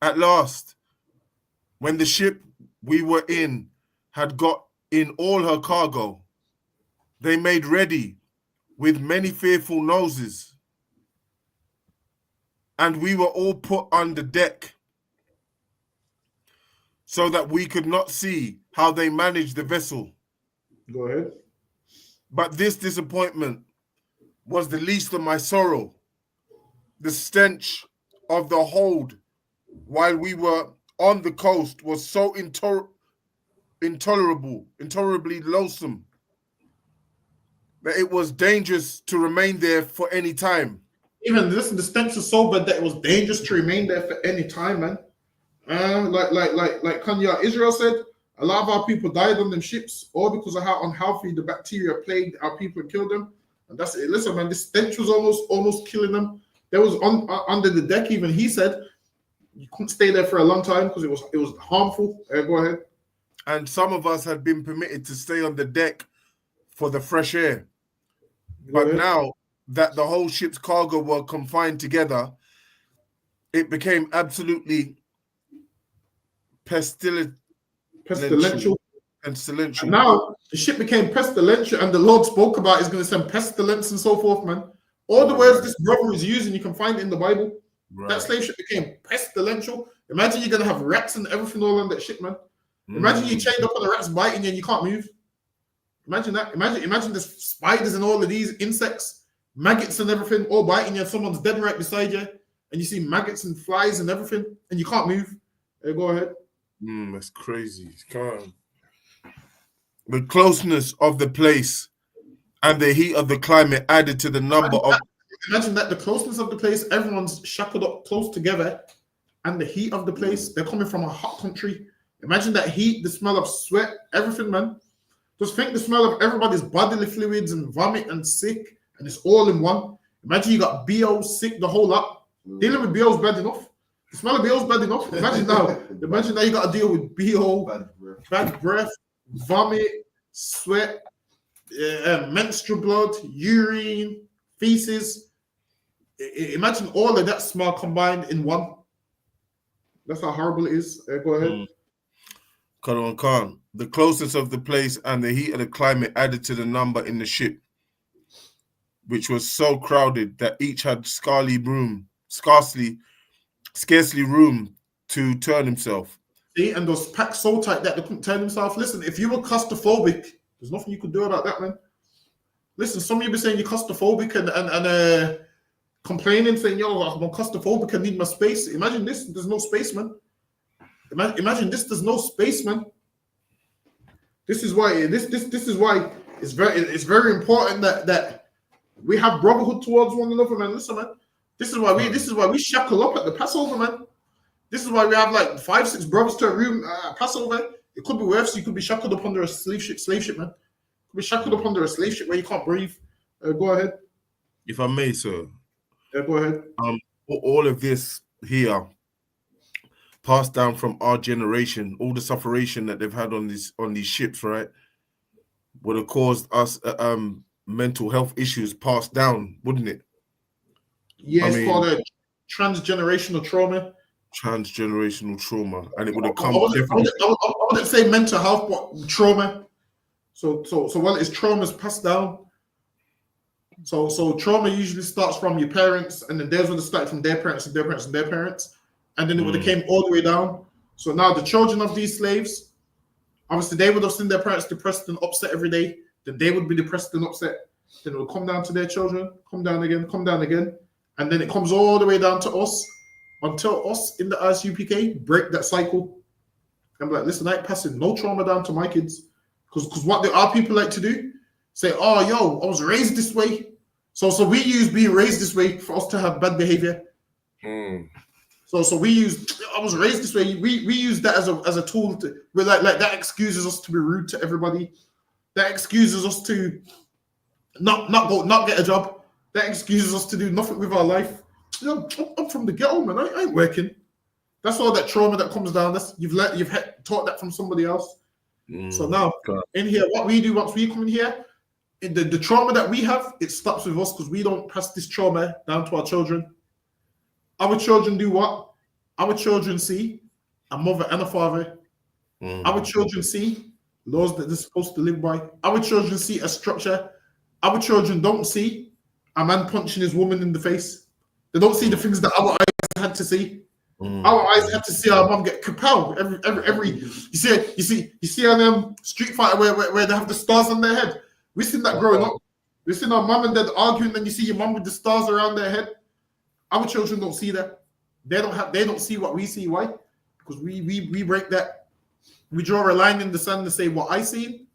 At last, when the ship we were in had got in all her cargo, they made ready with many fearful noses, and we were all put on the deck so that we could not see how they managed the vessel. Go ahead. But this disappointment was the least of my sorrow. The stench of the hold while we were on the coast was so intolerably loathsome, that it was dangerous to remain there for any time. Even listen, the stench was so bad that it was dangerous to remain there for any time, man. Like Kanye Israel said, a lot of our people died on them ships, all because of how unhealthy the bacteria plagued our people and killed them. And that's it. Listen, man, the stench was almost killing them. There was under the deck. Even he said you couldn't stay there for a long time because it was harmful. Go ahead. And some of us had been permitted to stay on the deck for the fresh air. But now that the whole ship's cargo were confined together, it became absolutely pestilential. And now the ship became pestilential, and the Lord spoke about is going to send pestilence and so forth, man. All the words this brother is using, you can find it in the Bible. Right. That slave ship became pestilential. Imagine you're going to have rats and everything all on that ship, man. Imagine you chained up on the rats biting you and you can't move. Imagine that. Imagine the spiders and all of these insects, maggots and everything, all biting you, and someone's dead right beside you, and you see maggots and flies and everything, and you can't move. Go ahead. That's crazy. The closeness of the place and the heat of the climate added to the number of. Imagine that, the closeness of the place, everyone's shackled up close together, and the heat of the place, they're coming from a hot country. Imagine that heat, the smell of sweat, everything, man. Just think the smell of everybody's bodily fluids and vomit and sick, and it's all in one. Imagine you got BO, sick, the whole lot. Dealing with BO is bad enough. The smell of BO is bad enough. Imagine now you got to deal with BO, bad breath, vomit, sweat, menstrual blood, urine, feces. Imagine all of that smell combined in one. That's how horrible it is. Go ahead. Khan. The closeness of the place and the heat of the climate added to the number in the ship, which was so crowded that each had scarcely room to turn himself. See, and those packed so tight that they couldn't turn themselves. Listen, if you were claustrophobic, there's nothing you could do about that, man. Listen, some of you be saying you're claustrophobic and complaining, saying, yo, I'm claustrophobic, I need my space. Imagine this, there's no space, man. Imagine this, there's no space, man. This is why it's very important that we have brotherhood towards one another, man. Listen, man. This is why we shackle up at the Passover, man. This is why we have like 5-6 brothers to a room Passover. It could be worse. You could be shackled up under a slave ship, man. You could be shackled up under a slave ship where you can't breathe. Go ahead. If I may, sir. Yeah, go ahead. All of this here passed down from our generation, all the sufferation that they've had on these ships, right, would have caused us mental health issues passed down, wouldn't it? Yeah, it's called a transgenerational trauma. Transgenerational trauma, and it would have come. I wouldn't say mental health, but trauma. So well, it's traumas passed down. So trauma usually starts from your parents, and then theirs would have started from their parents and their parents and their parents, and then it would have came all the way down. So now the children of these slaves, obviously they would have seen their parents depressed and upset every day. Then they would be depressed and upset. Then it will come down to their children, come down again, and then it comes all the way down to us until us in the ISUPK break that cycle. I'm like, listen, I ain't passing no trauma down to my kids, because what our people like to do, say, oh, yo, I was raised this way. So we use being raised this way for us to have bad behavior. So we use, I was raised this way. We use that as a tool to, like that excuses us to be rude to everybody. That excuses us to not get a job. That excuses us to do nothing with our life. You know, I'm from the ghetto, man. I ain't working. That's all that trauma that comes down. You've taught that from somebody else. So now in here, what we do once we come in here, the trauma that we have, it stops with us because we don't pass this trauma down to our children. Our children do what? Our children see a mother and a father. Our children see laws that they're supposed to live by. Our children see a structure. Our children don't see a man punching his woman in the face. They don't see the things that our eyes had to see. Our eyes had to see our mom get compelled every. You see on Street Fighter where they have the stars on their head. We seen that growing up. We seen our mom and dad arguing, and you see your mom with the stars around their head. Our children don't see that. They don't see what we see. Why? Because we break that. We draw a line in the sand and say, what I see,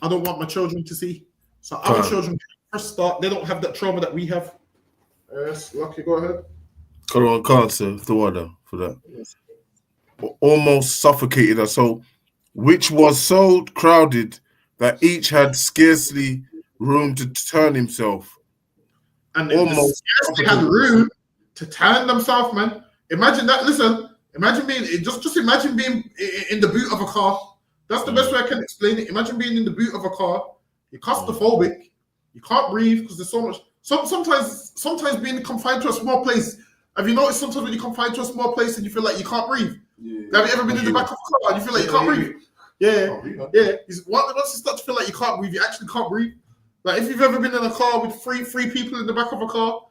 I don't want my children to see. So our children first start, they don't have that trauma that we have. Yes, Lucky, go ahead. Cancer, the water for that. Yes. Almost suffocated us. So, which was so crowded that each had scarcely room to turn himself. And almost scarcely had room to turn themselves, man. Imagine that. Listen, imagine being just imagine being in the boot of a car. That's the best way I can explain it. Imagine being in the boot of a car. You're claustrophobic. You can't breathe because there's so much. Sometimes being confined to a small place. Have you noticed sometimes when you confined to a small place and you feel like you can't breathe? Yeah. Have you ever been in the back of a car and you feel like you can't breathe? Yeah. Once you start to feel like you can't breathe, you actually can't breathe. Like if you've ever been in a car with three people in the back of a car,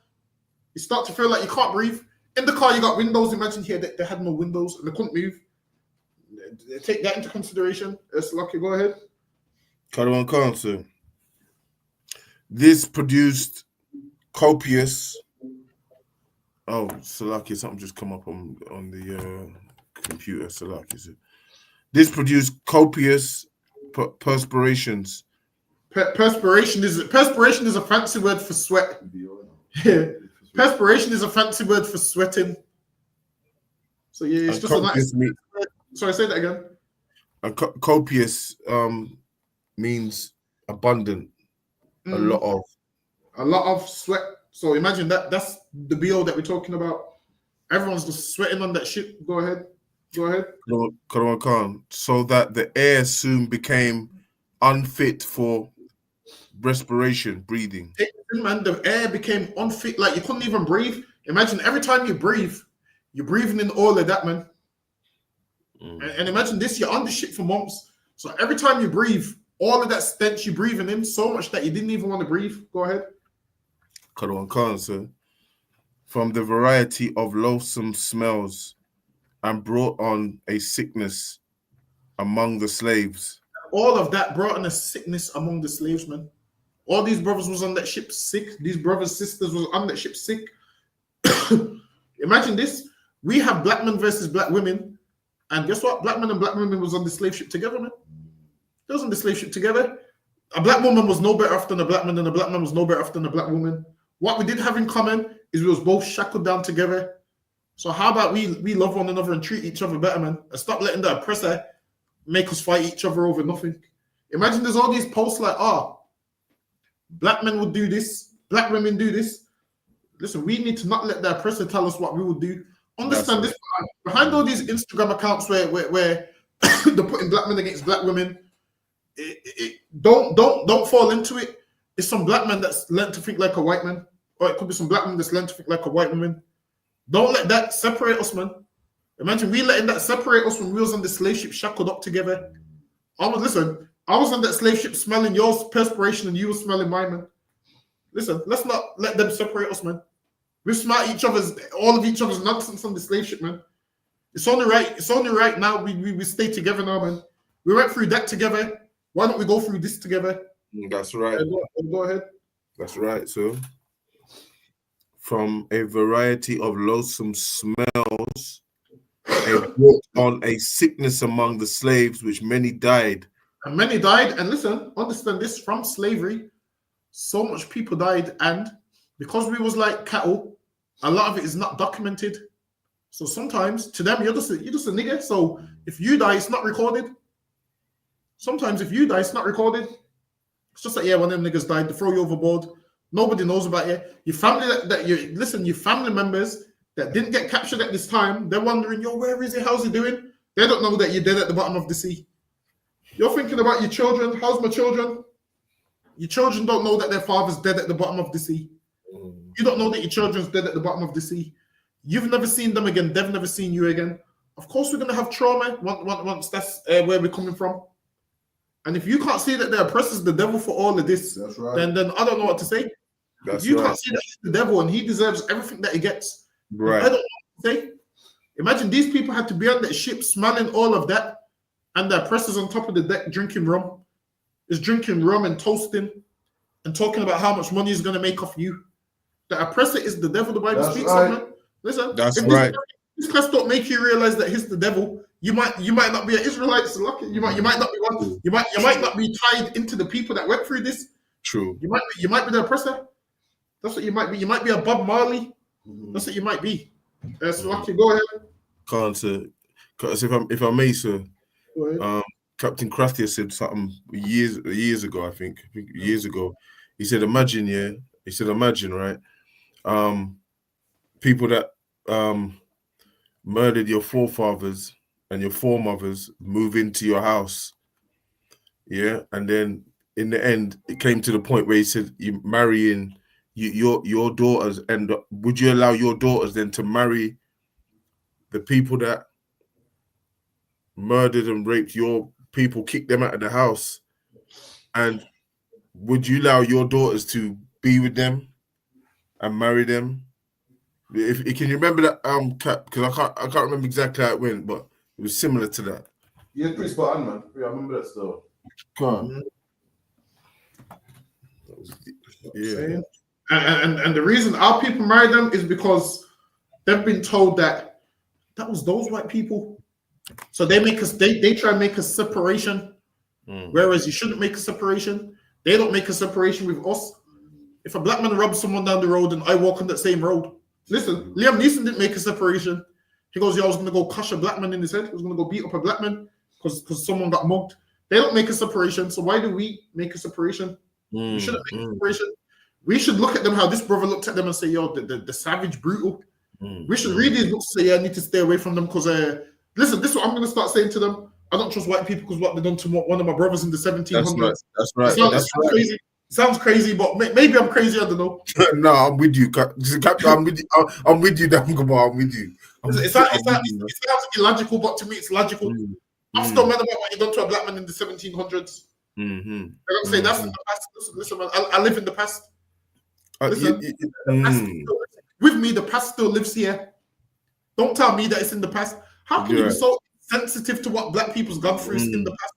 you start to feel like you can't breathe. In the car, you got windows. Imagine here that they had no windows and they couldn't move. Take that into consideration. Lucky, go ahead. Caravan Council. This produced copious. Oh, Salaki, something just come up on the computer. Salaki, is it? This produced copious perspirations. Perspiration is a fancy word for sweat. Yeah. Perspiration is a fancy word for sweating. So yeah, it's just a nice. Sorry, say that again. Copious means abundant. A lot of sweat. So imagine that's the BO that we're talking about. Everyone's just sweating on that shit. Go ahead. Khan. So that the air soon became unfit for respiration, breathing. Man, the air became unfit. Like you couldn't even breathe. Imagine every time you breathe, you're breathing in all of that, man. And imagine this, you're on the shit for months. So every time you breathe, all of that stench you're breathing in, so much that you didn't even want to breathe. Go ahead. Khan, sir. From the variety of loathsome smells and brought on a sickness among the slaves. All of that brought on a sickness among the slaves, man. All these brothers was on that ship sick. These brothers, sisters was on that ship sick. Imagine this. We have black men versus black women. And guess what? Black men and black women was on the slave ship together, man. They was on the slave ship together. A black woman was no better off than a black man, and a black man was no better off than a black woman. What we did have in common is we was both shackled down together. So how about we love one another and treat each other better, man? And stop letting the oppressor make us fight each other over nothing. Imagine there's all these posts like, black men would do this, black women do this. Listen, we need to not let the oppressor tell us what we would do. Understand this, behind all these Instagram accounts where they're putting black men against black women, don't fall into it. It's some black man that's learned to think like a white man, or it could be some black man that's learned to think like a white woman. Don't let that separate us, man. Imagine we letting that separate us when we was on the slave ship shackled up together. I was on that slave ship smelling your perspiration and you were smelling mine, man. Listen, let's not let them separate us, man. We smell all of each other's nonsense on the slave ship, man. It's only right now we stay together now, man. We went through that together. Why don't we go through this together? That's right. Go ahead. That's right. So, from a variety of loathsome smells, it brought on a sickness among the slaves, which many died. And many died. And listen, understand this, from slavery, so much people died. And because we was like cattle, a lot of it is not documented. So sometimes to them, you're just a nigger. So if you die, it's not recorded. Sometimes if you die, it's not recorded. It's just like, yeah, one of them niggas died, they throw you overboard. Nobody knows about you. Your family your family members that didn't get captured at this time, they're wondering, yo, where is he? How's he doing? They don't know that you're dead at the bottom of the sea. You're thinking about your children. How's my children? Your children don't know that their father's dead at the bottom of the sea. You don't know that your children's dead at the bottom of the sea. You've never seen them again. They've never seen you again. Of course, we're going to have trauma once that's where we're coming from. And if you can't see that the oppressor's the devil for all of this, That's right. then I don't know what to say. That's if you right. can't see that he's the devil and he deserves everything that he gets, Right. I don't know what to say. Imagine these people had to be on that ship smelling all of that, and the oppressor's on top of the deck drinking rum. Is drinking rum and toasting and talking about how much money he's going to make off you. The oppressor is the devil, the Bible That's speaks right. of, man. Listen, That's if right. This class don't make you realize that he's the devil. You might not be an Israelite, so lucky. You might not be one. You might not be tied into the people that went through this. True. You might be the oppressor. That's what you might be. You might be a Bob Marley. That's what you might be. So lucky. Go ahead. Can't say, because if I may, sir, Go ahead. Captain Crafty said something years ago. I think years ago. He said, "Imagine, yeah." He said, "Imagine, right? People that murdered your forefathers and your foremothers move into your house, yeah, and then in the end, it came to the point where he said, you marrying your daughters, and would you allow your daughters then to marry the people that murdered and raped your people, kick them out of the house, and would you allow your daughters to be with them and marry them?" If can you remember that Cap? Because I can't remember exactly how it went, but it was similar to that. Yeah, pretty spot on, man. Yeah, I remember that still. Yeah. And the reason our people marry them is because they've been told that was those white people. So they make us. They try and make a separation, whereas you shouldn't make a separation. They don't make a separation with us. If a black man robs someone down the road and I walk on that same road, listen, Liam Neeson didn't make a separation. He goes, "Yo, I was going to go cuss a black man in his head. I was going to go beat up a black man because someone got mugged." They don't make a separation. So why do we make a separation? We shouldn't make a separation. We should look at them how this brother looked at them and say, "Yo, the savage, brutal." We should read these books and say, "Yeah, I need to stay away from them because listen, this is what I'm going to start saying to them. I don't trust white people because what they done to one of my brothers in the 1700s." That's right. It sounds crazy. It sounds crazy, but maybe I'm crazy. I don't know. No, I'm with you, Captain. I'm with you. I'm with you, Damgaba. I'm with you. It sounds illogical, but to me, it's logical. I'm still mad about what you done to a black man in the 1700s. I don't say that's in the past. Listen, man, I live in the past. Listen, with me, the past still lives here. Don't tell me that it's in the past. How can you be so sensitive to what black people's gone through in the past?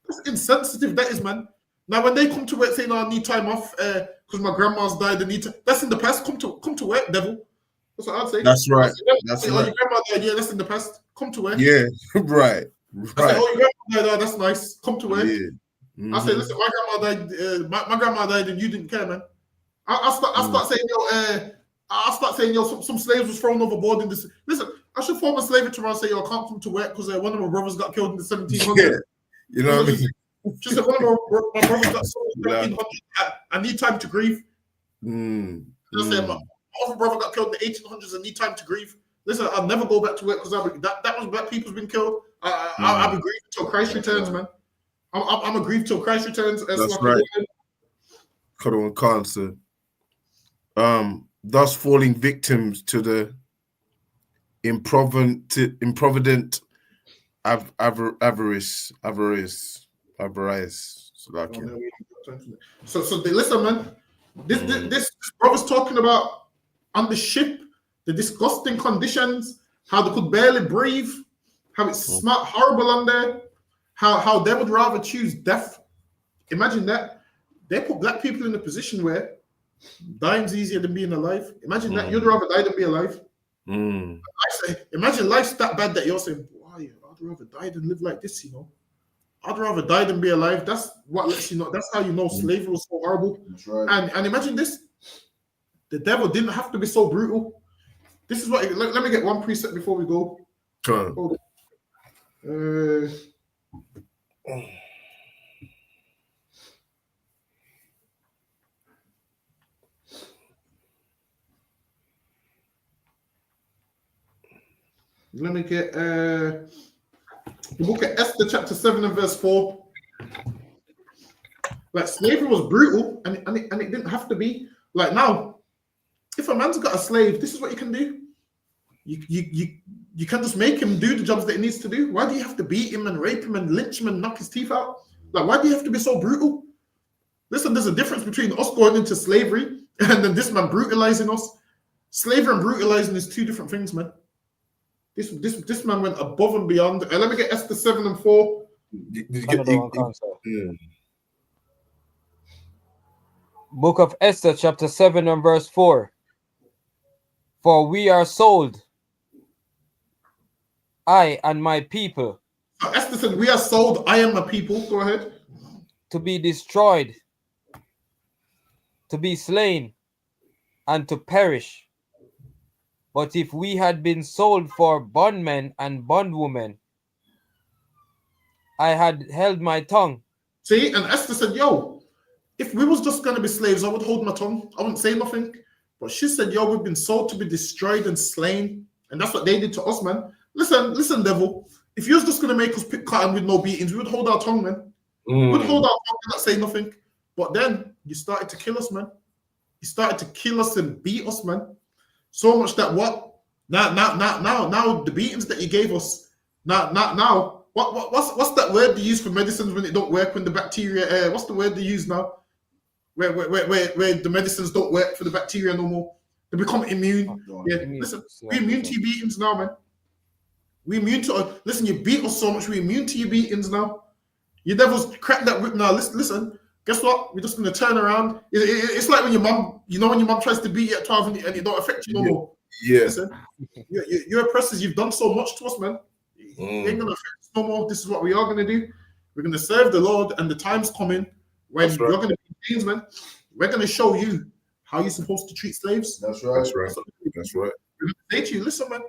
That's insensitive, that is, man. Now, when they come to work saying, "Oh, I need time off because my grandma's died," that's in the past. Come to work, devil. That's what I'd say. That's right. I say, yeah, That's oh, right. your grandma died. Yeah, that's in the past. Come to where? Yeah, right. I say, Right. oh, your grandma died. That's nice. Come to where? Yeah. I say, Mhm. listen, my grandma died. My grandma died, and you didn't care, man. I start saying, yo, I start saying, yo, some slaves was thrown overboard in this. Listen, I should form a slavery tomorrow and say, yo, I can't come to work because one of my brothers got killed in the 1700s. Yeah. You know what I mean? She said, one of my brothers got killed in the Yeah. 1700s. I need time to grieve. Mm. I said, my other brother got killed in the 1800s. I need time to grieve. Listen, I'll never go back to work because that was black people's been killed. I'll be grieving till Christ returns, man. I'm a grieve till Christ returns. That's right. Cuddle and cancer. Thus falling victims to the improvident avarice. So listen, man. This brother's talking about on the ship, the disgusting conditions, how they could barely breathe, how it's smart, horrible on there, how they would rather choose death. Imagine that. They put black people in a position where dying's easier than being alive. Imagine that. You'd rather die than be alive. I say, imagine life's that bad that you're saying, boy, I'd rather die than live like this, you know. I'd rather die than be alive. That's what lets you know. That's how you know slavery was so horrible. That's right. And imagine this. The devil didn't have to be so brutal. This is what, let me get one precept before we go. Come on. Let me get the book of Esther, chapter 7 and verse 4. Like, slavery was brutal, and it didn't have to be. Like, now, if a man's got a slave, this is what you can do. You can just make him do the jobs that he needs to do. Why do you have to beat him and rape him and lynch him and knock his teeth out? Like, why do you have to be so brutal? Listen, there's a difference between us going into slavery and then this man brutalizing us. Slavery and brutalizing is two different things, man. This man went above and beyond. Let me get Esther 7 and 4. Did you get Book of Esther, chapter 7 and verse 4. For we are sold, I and my people. Esther said, we are sold, I and my people. Go ahead. To be destroyed, to be slain, and to perish. But if we had been sold for bondmen and bondwomen, I had held my tongue. See, and Esther said, yo, if we was just going to be slaves, I would hold my tongue. I wouldn't say nothing. But she said, yo, we've been sold to be destroyed and slain. And that's what they did to us, man. Listen, devil. If you was just going to make us pick cotton with no beatings, we would hold our tongue, man. We'd hold our tongue and not say nothing. But then you started to kill us, man. You started to kill us and beat us, man. So much that what? Now the beatings that you gave us. Now. What's that word they use for medicines when it don't work, when the bacteria? What's the word they use now? Where the medicines don't work for the bacteria no more. They become immune. Listen, we're immune to your beatings now, man. We're immune to. Listen, you beat us so much. We're immune to your beatings now. You devils crack that whip now. Listen. Guess what? We're just gonna turn around. It's like when your mom, when your mom tries to beat you at 12 and it don't affect you no more. Yeah. Listen, you're oppressors. You've done so much to us, man. It ain't gonna affect us no more. This is what we are gonna do. We're gonna serve the Lord, and the time's coming when you're gonna be chains, man. We're gonna show you how you're supposed to treat slaves. That's right. That's right. We're gonna say to you, listen, man.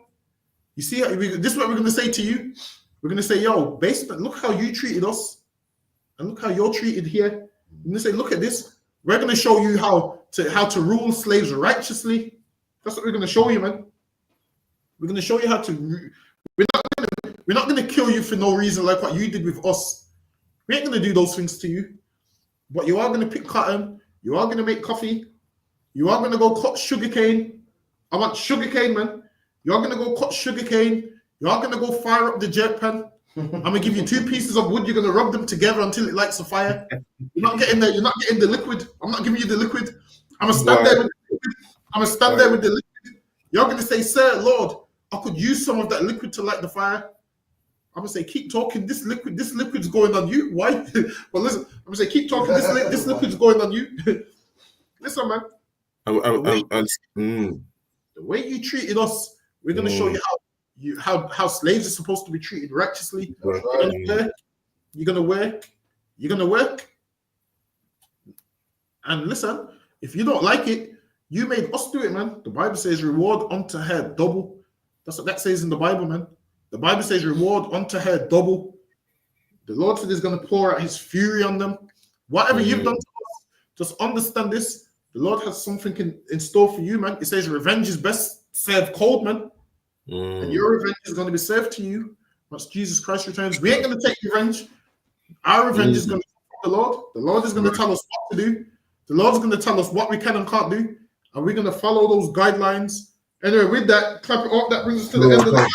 You see, this is what we're gonna say to you. We're gonna say, yo, basement, look how you treated us, and look how you're treated here. We're gonna say, look at this. We're gonna show you how to rule slaves righteously. That's what we're gonna show you, man. We're gonna show you how to. We're not gonna kill you for no reason like what you did with us. We ain't gonna do those things to you. But you are gonna pick cotton. You are gonna make coffee. You are gonna go cut sugarcane. I want sugarcane, man. You are gonna go cut sugarcane. You are gonna go fire up the jerk pan. I'm gonna give you 2 pieces of wood. You're gonna rub them together until it lights a fire. You're not getting there. You're not getting the liquid. I'm not giving you the liquid. I'm gonna stand there with the liquid. I'm gonna stand there with the liquid. You're gonna say, "Sir, Lord, I could use some of that liquid to light the fire." I'm gonna say, "Keep talking. This liquid's going on you." Why? Well, listen. I'm gonna say, "Keep talking. This liquid's going on you." Listen, man. The the way you treated us, we're gonna show you how slaves are supposed to be treated righteously. That's You're gonna work. And listen, if you don't like it, you made us do it, man. The Bible says reward unto her double. That's what that says in the Bible, man. The Bible says reward unto her double. The Lord said he's going to pour out his fury on them. Whatever you've done to us, just understand this. The Lord has something in store for you, man. It says revenge is best served cold, man. And your revenge is going to be served to you once Jesus Christ returns. We ain't going to take revenge. Our revenge is going to come from the Lord. The Lord is going to tell us what to do. The Lord's going to tell us what we can and can't do. And we're going to follow those guidelines. Anyway, with that, clap it up. That brings us to the end of the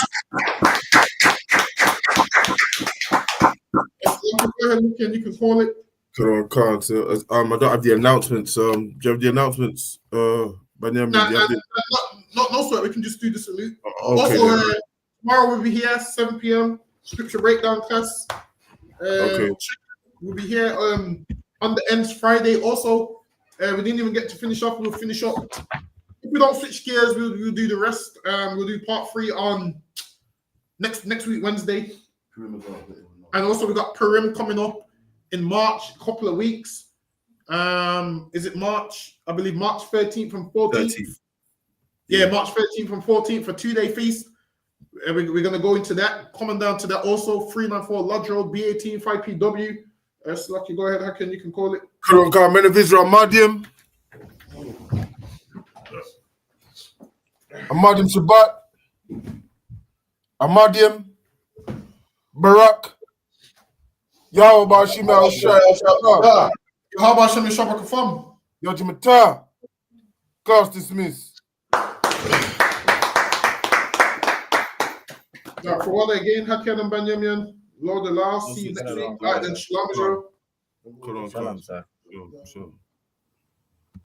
Go ahead, you can call it. I can't. I don't have the announcements. Do you have the announcements? Benjamin, No sweat. We can just do the salute. Okay, Also, tomorrow we'll be here 7 p.m. Scripture breakdown class. Okay. We'll be here on the ends Friday. Also, we didn't even get to finish off. We'll finish up. If we don't switch gears, we'll do the rest. We'll do part 3 on next week Wednesday. And also we got Purim coming up in March, a couple of weeks. Is it March? I believe March 13th and 14th. Yeah, March 13th and 14th for 2-day feast. We're going to go into that. Coming down to that also, 394 Lodge Road, B18 5PW. Lucky, go ahead, Hakan, you can call it. Men of Israel, Amadim Shabbat, Amadim, Barak, Yahweh Bashim al-Shah, How about Shem Shabbat Kafam? Yajimata, class dismissed. For what again, Hakan and Benjamin, Lord Allah, see you next week. All right, then, Shalom, Israel. Shalom, sir.